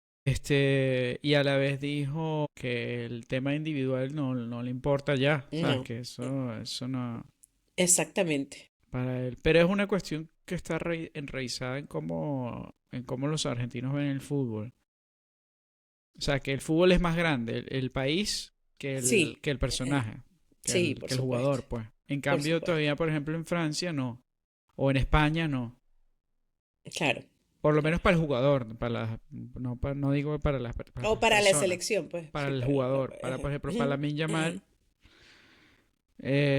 Y a la vez dijo que el tema individual no le importa ya, ¿sabes? No, Que eso no exactamente. para él. Pero es una cuestión que está enraizada en cómo los argentinos ven el fútbol. O sea, que el fútbol es más grande, el país, que el, Sí, que el personaje, que sí, el, por que el supuesto, jugador, pues. En por cambio, supuesto. todavía, por ejemplo, en Francia no. O en España no. Claro, Por lo claro. menos para el jugador, no digo para O las para la personas, selección, pues, para sí, el para la... jugador, por ejemplo, para Lamine Yamal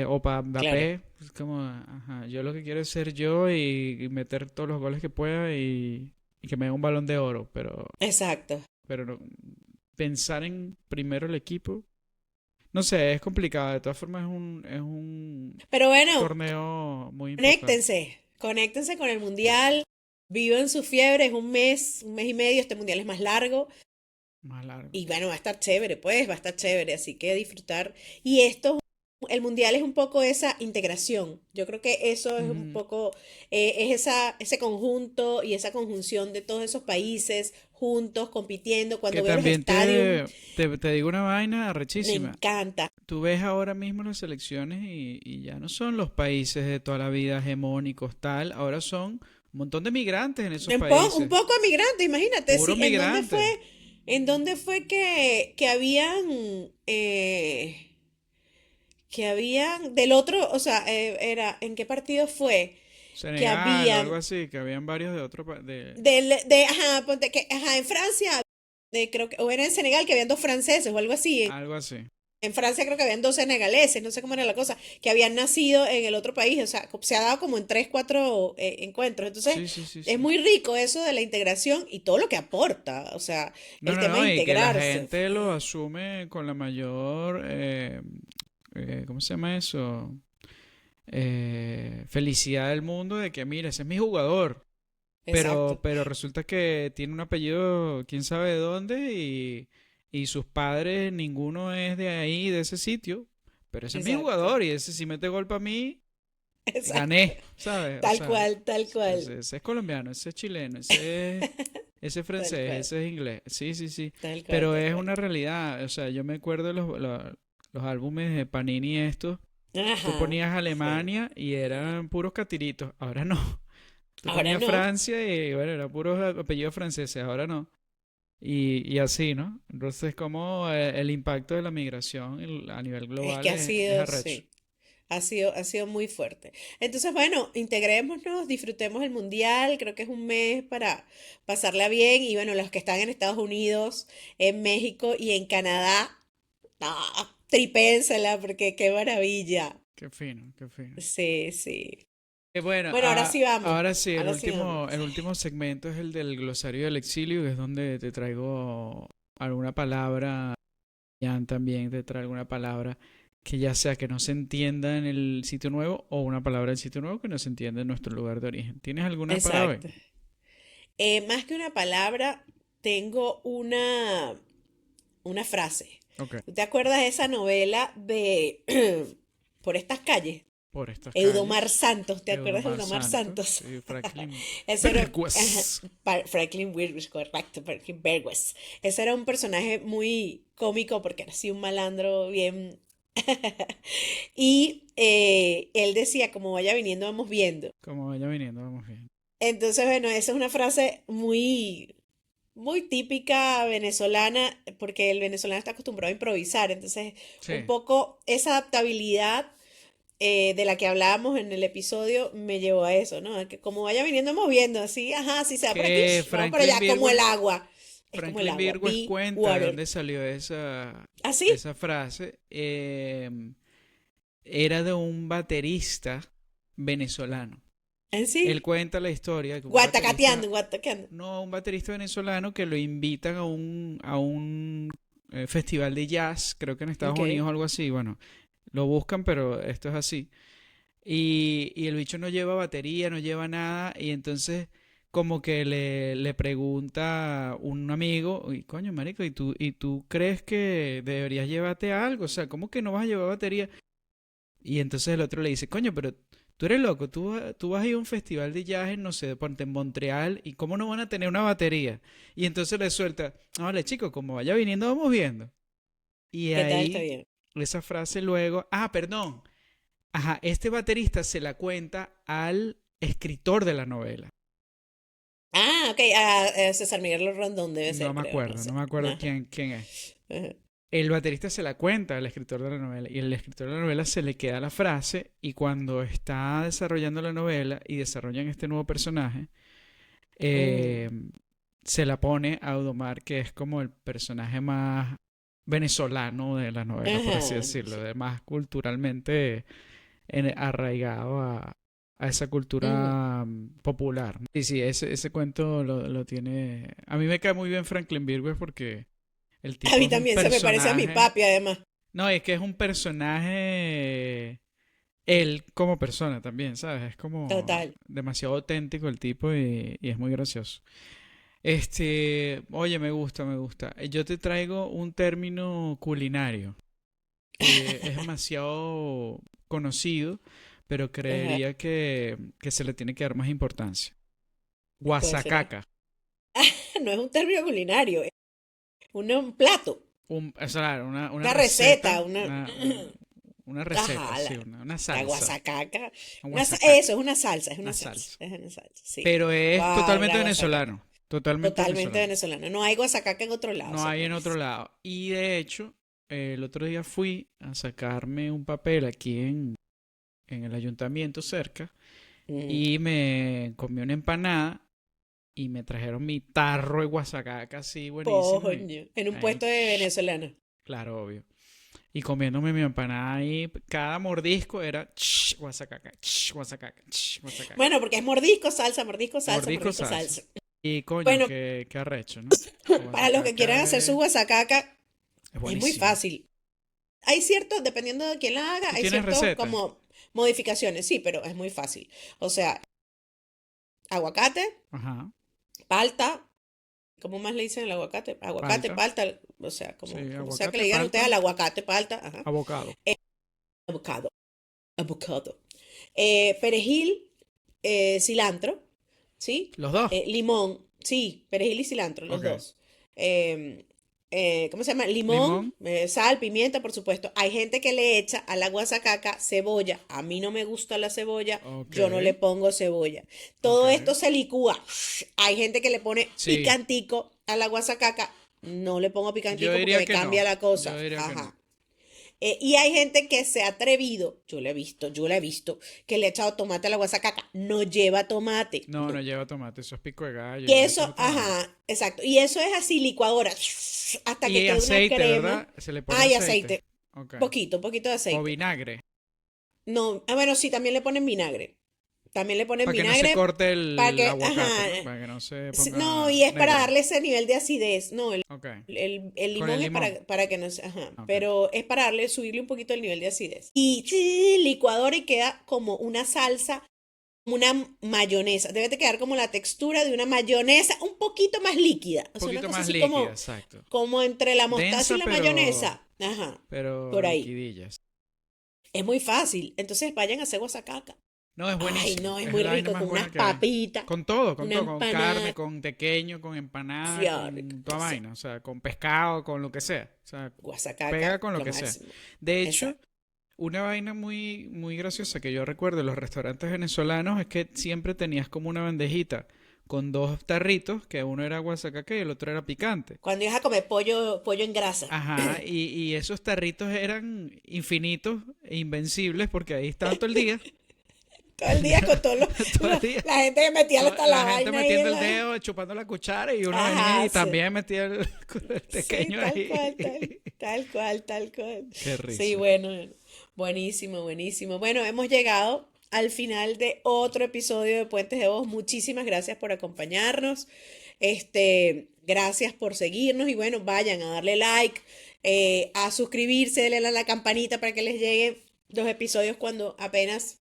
o para Claro, Mbappé, es como, ajá, yo lo que quiero es ser yo y meter todos los goles que pueda y que me dé un balón de oro, exacto. pero pensar en primero el equipo, no sé, es complicado, de todas formas es un Pero bueno, torneo muy importante, conéctense con el mundial, vivan su fiebre, es un mes y medio, este mundial es más largo. más largo. Y bueno, va a estar chévere, pues, va a estar chévere, así que disfrutar. Y esto, el mundial es un poco esa integración. Yo creo que eso es un Ujú. poco, ese conjunto y esa conjunción de todos esos países juntos, compitiendo, Que cuando veo los también estadios, te digo una vaina me arrechísima. encanta. Tú ves ahora mismo las selecciones y ya no son los países de toda la vida hegemónicos, tal. Ahora son un montón de migrantes en esos Un países. poco emigrante, imagínate, Puros sí, migrantes. en dónde fue que habían, del otro, o sea, ¿en qué partido fue? Que Senegal o algo habían, así, que habían varios de otro ajá, ponte que, ajá, en Francia, creo que, o era en Senegal que habían dos franceses o algo así. algo así. En Francia creo que habían dos senegaleses, no sé cómo era la cosa, que habían nacido en el otro país, o sea, se ha dado como en tres, cuatro encuentros. Entonces, Sí, sí, sí, es sí. muy rico eso de la integración y todo lo que aporta, o sea, No, el no, tema de no, y que la integrarse. gente lo asume con la mayor, ¿cómo se llama eso? Felicidad del mundo de que, mira, ese es mi jugador. Exacto, Pero resulta que tiene un apellido, quién sabe de dónde, y sus padres, ninguno es de ahí, de ese sitio. Pero ese es mi exacto, jugador, y ese si mete gol para mí, exacto. gané, ¿sabes? O Tal sea, cual, tal cual, ese es colombiano, ese es chileno, ese es tal francés, cual, ese es inglés. Sí, sí, sí. tal cual, Pero tal es cual. una realidad. O sea, yo me acuerdo de los álbumes de Panini estos. Tú Ajá, ponías sí. Alemania y eran puros catiritos. Ahora no. Tú Ahora ponías no, Francia y bueno, eran puros apellidos franceses. Ahora no. Y así, ¿no? Entonces, como el impacto de la migración a nivel es global que ha es sido, arrecho. sí. Ha sido muy fuerte. Entonces, bueno, integrémonos, disfrutemos el mundial. Creo que es un mes para pasarla bien. Y bueno, los que están en Estados Unidos, en México y en Canadá, no, tripénsela porque qué maravilla. Qué fino, qué fino. Sí, sí. Bueno, Bueno, ahora sí vamos. ahora sí, Ahora sí vamos. el último segmento es el del glosario del exilio, que es donde te traigo alguna palabra, Jan también te trae alguna palabra que ya sea que no se entienda en el sitio nuevo o una palabra del sitio nuevo que no se entienda en nuestro lugar de origen. ¿Tienes alguna para hoy? Exacto. Más que una palabra, tengo una frase. Ok. ¿Tú te acuerdas de esa novela de Por estas calles? Por estas Eudomar calles, Santos, ¿te acuerdas de Eudomar Eudomar Santos, Santos? sí, Franklin Ese era ajá, Berghues. Franklin Willis, correcto, Franklin Berghues. Ese era un personaje muy cómico porque era así un malandro bien. Y él decía, como vaya viniendo, vamos viendo. Como vaya viniendo, vamos bien. Entonces, bueno, esa es una frase muy típica venezolana, porque el venezolano está acostumbrado a improvisar. Entonces, un Sí. poco esa adaptabilidad de la que hablábamos en el episodio me llevó a eso, ¿no? A que como vaya viniendo, vamos viendo, así, ajá, si se va por aquí, Que vamos para allá, como el agua. Es como el Franklin agua, Virgües be cuenta de water. dónde salió esa, ¿Así? esa frase. Era de un baterista venezolano. Él ¿Así? cuenta la historia que un Guatacateando, baterista, guatacateando. no, un baterista venezolano que lo invitan a un festival de jazz, creo que en Estados Ok. Unidos o algo así. Bueno, lo buscan, pero esto es así. Y el bicho no lleva batería, no lleva nada, y entonces como que le pregunta un amigo, y coño, marico, ¿y tú crees que deberías llevarte algo? O sea, ¿cómo que no vas a llevar batería? Y entonces el otro le dice, coño, pero tú eres loco, tú vas a ir a un festival de jazz en, no sé, ponte en Montreal, ¿y cómo no van a tener una batería? Y entonces le suelta, "No, vale, chico, como vaya viniendo, vamos viendo". Y ¿Qué tal? Está ahí, bien. esa frase luego, perdón. Ajá, este baterista se la cuenta al escritor de la novela. Ah, ok. César Miguel Rondón debe No ser, me creo, no acuerdo, no sé. me acuerdo Ajá. quién es. Ajá. El baterista se la cuenta al escritor de la novela y el escritor de la novela se le queda la frase y cuando está desarrollando la novela y desarrollan este nuevo personaje, Mm. eh, se la pone a Audomar, que es como el personaje más venezolano de la novela, por así Ajá. decirlo, Sí. de más culturalmente arraigado a esa Ujú. cultura popular, ¿no? Y sí, ese cuento lo tiene. A mí me cae muy bien Franklin Virgües porque el A tipo mí es un también se me parece a mi personaje. papi, además. No, es que es un personaje. Él como persona también, ¿sabes? Es como Total. demasiado auténtico el tipo y es muy gracioso. Oye, me gusta, me gusta. Yo te traigo un término culinario que es demasiado conocido, pero Ajá. creería que se le tiene que dar más importancia. ¿Cuál será? Guasacaca. no es un término culinario, es un plato, O sea, una una receta, receta, una receta, ajá, sí, una la salsa, guasacaca, un eso, guasacaca, una una salsa, salsa. es una salsa, sí. Pero es Wow, totalmente la guasacaca, venezolano, totalmente totalmente venezolano. venezolano, no hay guasacaca en otro lado, No hay en otro señores. lado. Y de hecho, el otro día fui a sacarme un papel aquí en el ayuntamiento cerca Mm, y me comí una empanada y me trajeron mi tarro de guasacaca así buenísimo y coño, en un ahí, puesto de venezolano. claro, obvio. Y comiéndome mi empanada ahí, cada mordisco era guasacaca, guasacaca, guasacaca. Bueno, porque es mordisco, salsa, mordisco, salsa, Mordisco mordisco, salsa. salsa. Y coño, Bueno, qué arrecho, ¿no? La para los que quieran guasacaca hacer su guasacaca, es es muy buenísima. fácil. Hay ciertos, dependiendo de quién la haga, ¿Tú hay tienes ciertos receta? como modificaciones, sí, pero es muy fácil. O sea, aguacate, Ajá. palta, ¿cómo más le dicen el aguacate? Aguacate, Palta. palta, o sea, Sí, como sea que le aguacate, digan ustedes palta, al aguacate, palta, ajá. abocado. Avocado, avocado. Perejil, cilantro, ¿sí? Los dos. Limón, sí, perejil y cilantro, los Ok. dos. Eh, ¿Cómo se llama? Limón, Limón. sal, pimienta, por supuesto. Hay gente que le echa a la guasacaca cebolla. A mí no me gusta la cebolla, Ok. yo no le pongo cebolla. Ok. Todo esto se licúa. Hay gente que le pone Sí. picantico a la guasacaca. No le pongo Yo picantico porque diría me que cambia no. la Yo cosa. diría que no. Ajá. Y hay gente que se ha atrevido, yo la he visto, que le ha echado tomate a la guasacaca. No lleva tomate, No, no no. lleva tomate. Eso es pico de gallo. Y Ya le echas eso, otras vainas. ajá, exacto. Y eso es así, licuadora, hasta que Y quede una aceite, crema. ¿verdad? Se le pone Ay, aceite. aceite, Ok. poquito de O aceite. vinagre. No, bueno, sí, también le ponen vinagre. También le ponen Para que no se vinagre corte para el que, aguacate, ajá, ¿no? Para que no se no, ponga y es para negro. darle ese nivel de acidez. No, Ok. el Con limón el es limón. para que no se, ajá, Ok. pero es para darle, subirle un poquito el nivel de acidez. Y sí, licuadora y queda como una salsa, como una mayonesa. Debe de quedar como la textura de una mayonesa, un poquito más líquida. Un O sea, una poquito cosa más así líquida, como, exacto. como entre la mostaza y Densa, la mayonesa. Ajá, pero por ahí. liquidillas. Es muy fácil. Entonces vayan a hacer guasacaca. No, es Ay, buenísimo. no, es Es muy la vaina rico, más con unas buena que hay. papitas, Con una todo, con carne, empanada. con tequeño, con empanada, Fiorca, con toda eso. vaina, o sea, con pescado, con lo que sea. O sea, Guasacaca, pega con lo lo que sea. máximo. De hecho, Exacto. una vaina muy graciosa que yo recuerdo de los restaurantes venezolanos es que siempre tenías como una bandejita con dos tarritos, que uno era guasacaca y el otro era picante. Cuando ibas a comer pollo en grasa. Ajá, y esos tarritos eran infinitos e invencibles porque ahí estaban todo el día. Todo el día con Todo el día. la gente que metía hasta la La gente vaina ahí metiendo en el la... dedo, chupando la cuchara y uno venía Ajá, y sí. también metía el Sí, pequeño tal ahí. cual, tal cual, tal cual. Qué Sí, risa. bueno, buenísimo, buenísimo. Bueno, hemos llegado al final de otro episodio de Puentes de Voz. Muchísimas gracias por acompañarnos. Gracias por seguirnos y bueno, vayan a darle like, a suscribirse, denle a la campanita para que les lleguen los episodios cuando apenas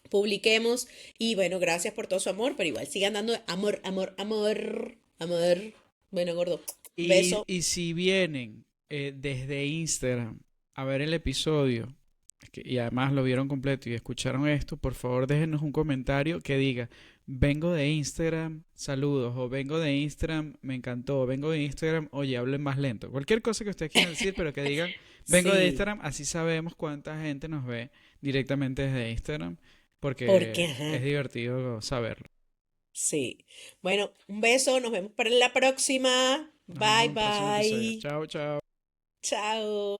publiquemos. Y bueno, gracias por todo su amor, pero igual sigan dando amor, amor, amor, amor. Bueno, gordo, beso. Y si vienen desde Instagram a ver el episodio y además lo vieron completo y escucharon esto, por favor déjenos un comentario que diga, vengo de Instagram, saludos, o vengo de Instagram, me encantó, o vengo de Instagram, oye, hablen más lento. Cualquier cosa que ustedes quieran decir, pero que digan, vengo de Sí, Instagram, así sabemos cuánta gente nos ve directamente desde Instagram, porque, porque es ajá, divertido saberlo. sí. Bueno, un beso, nos vemos para la próxima. Nos vemos Bye, en el próximo episodio. bye. Chao, chao. Chao.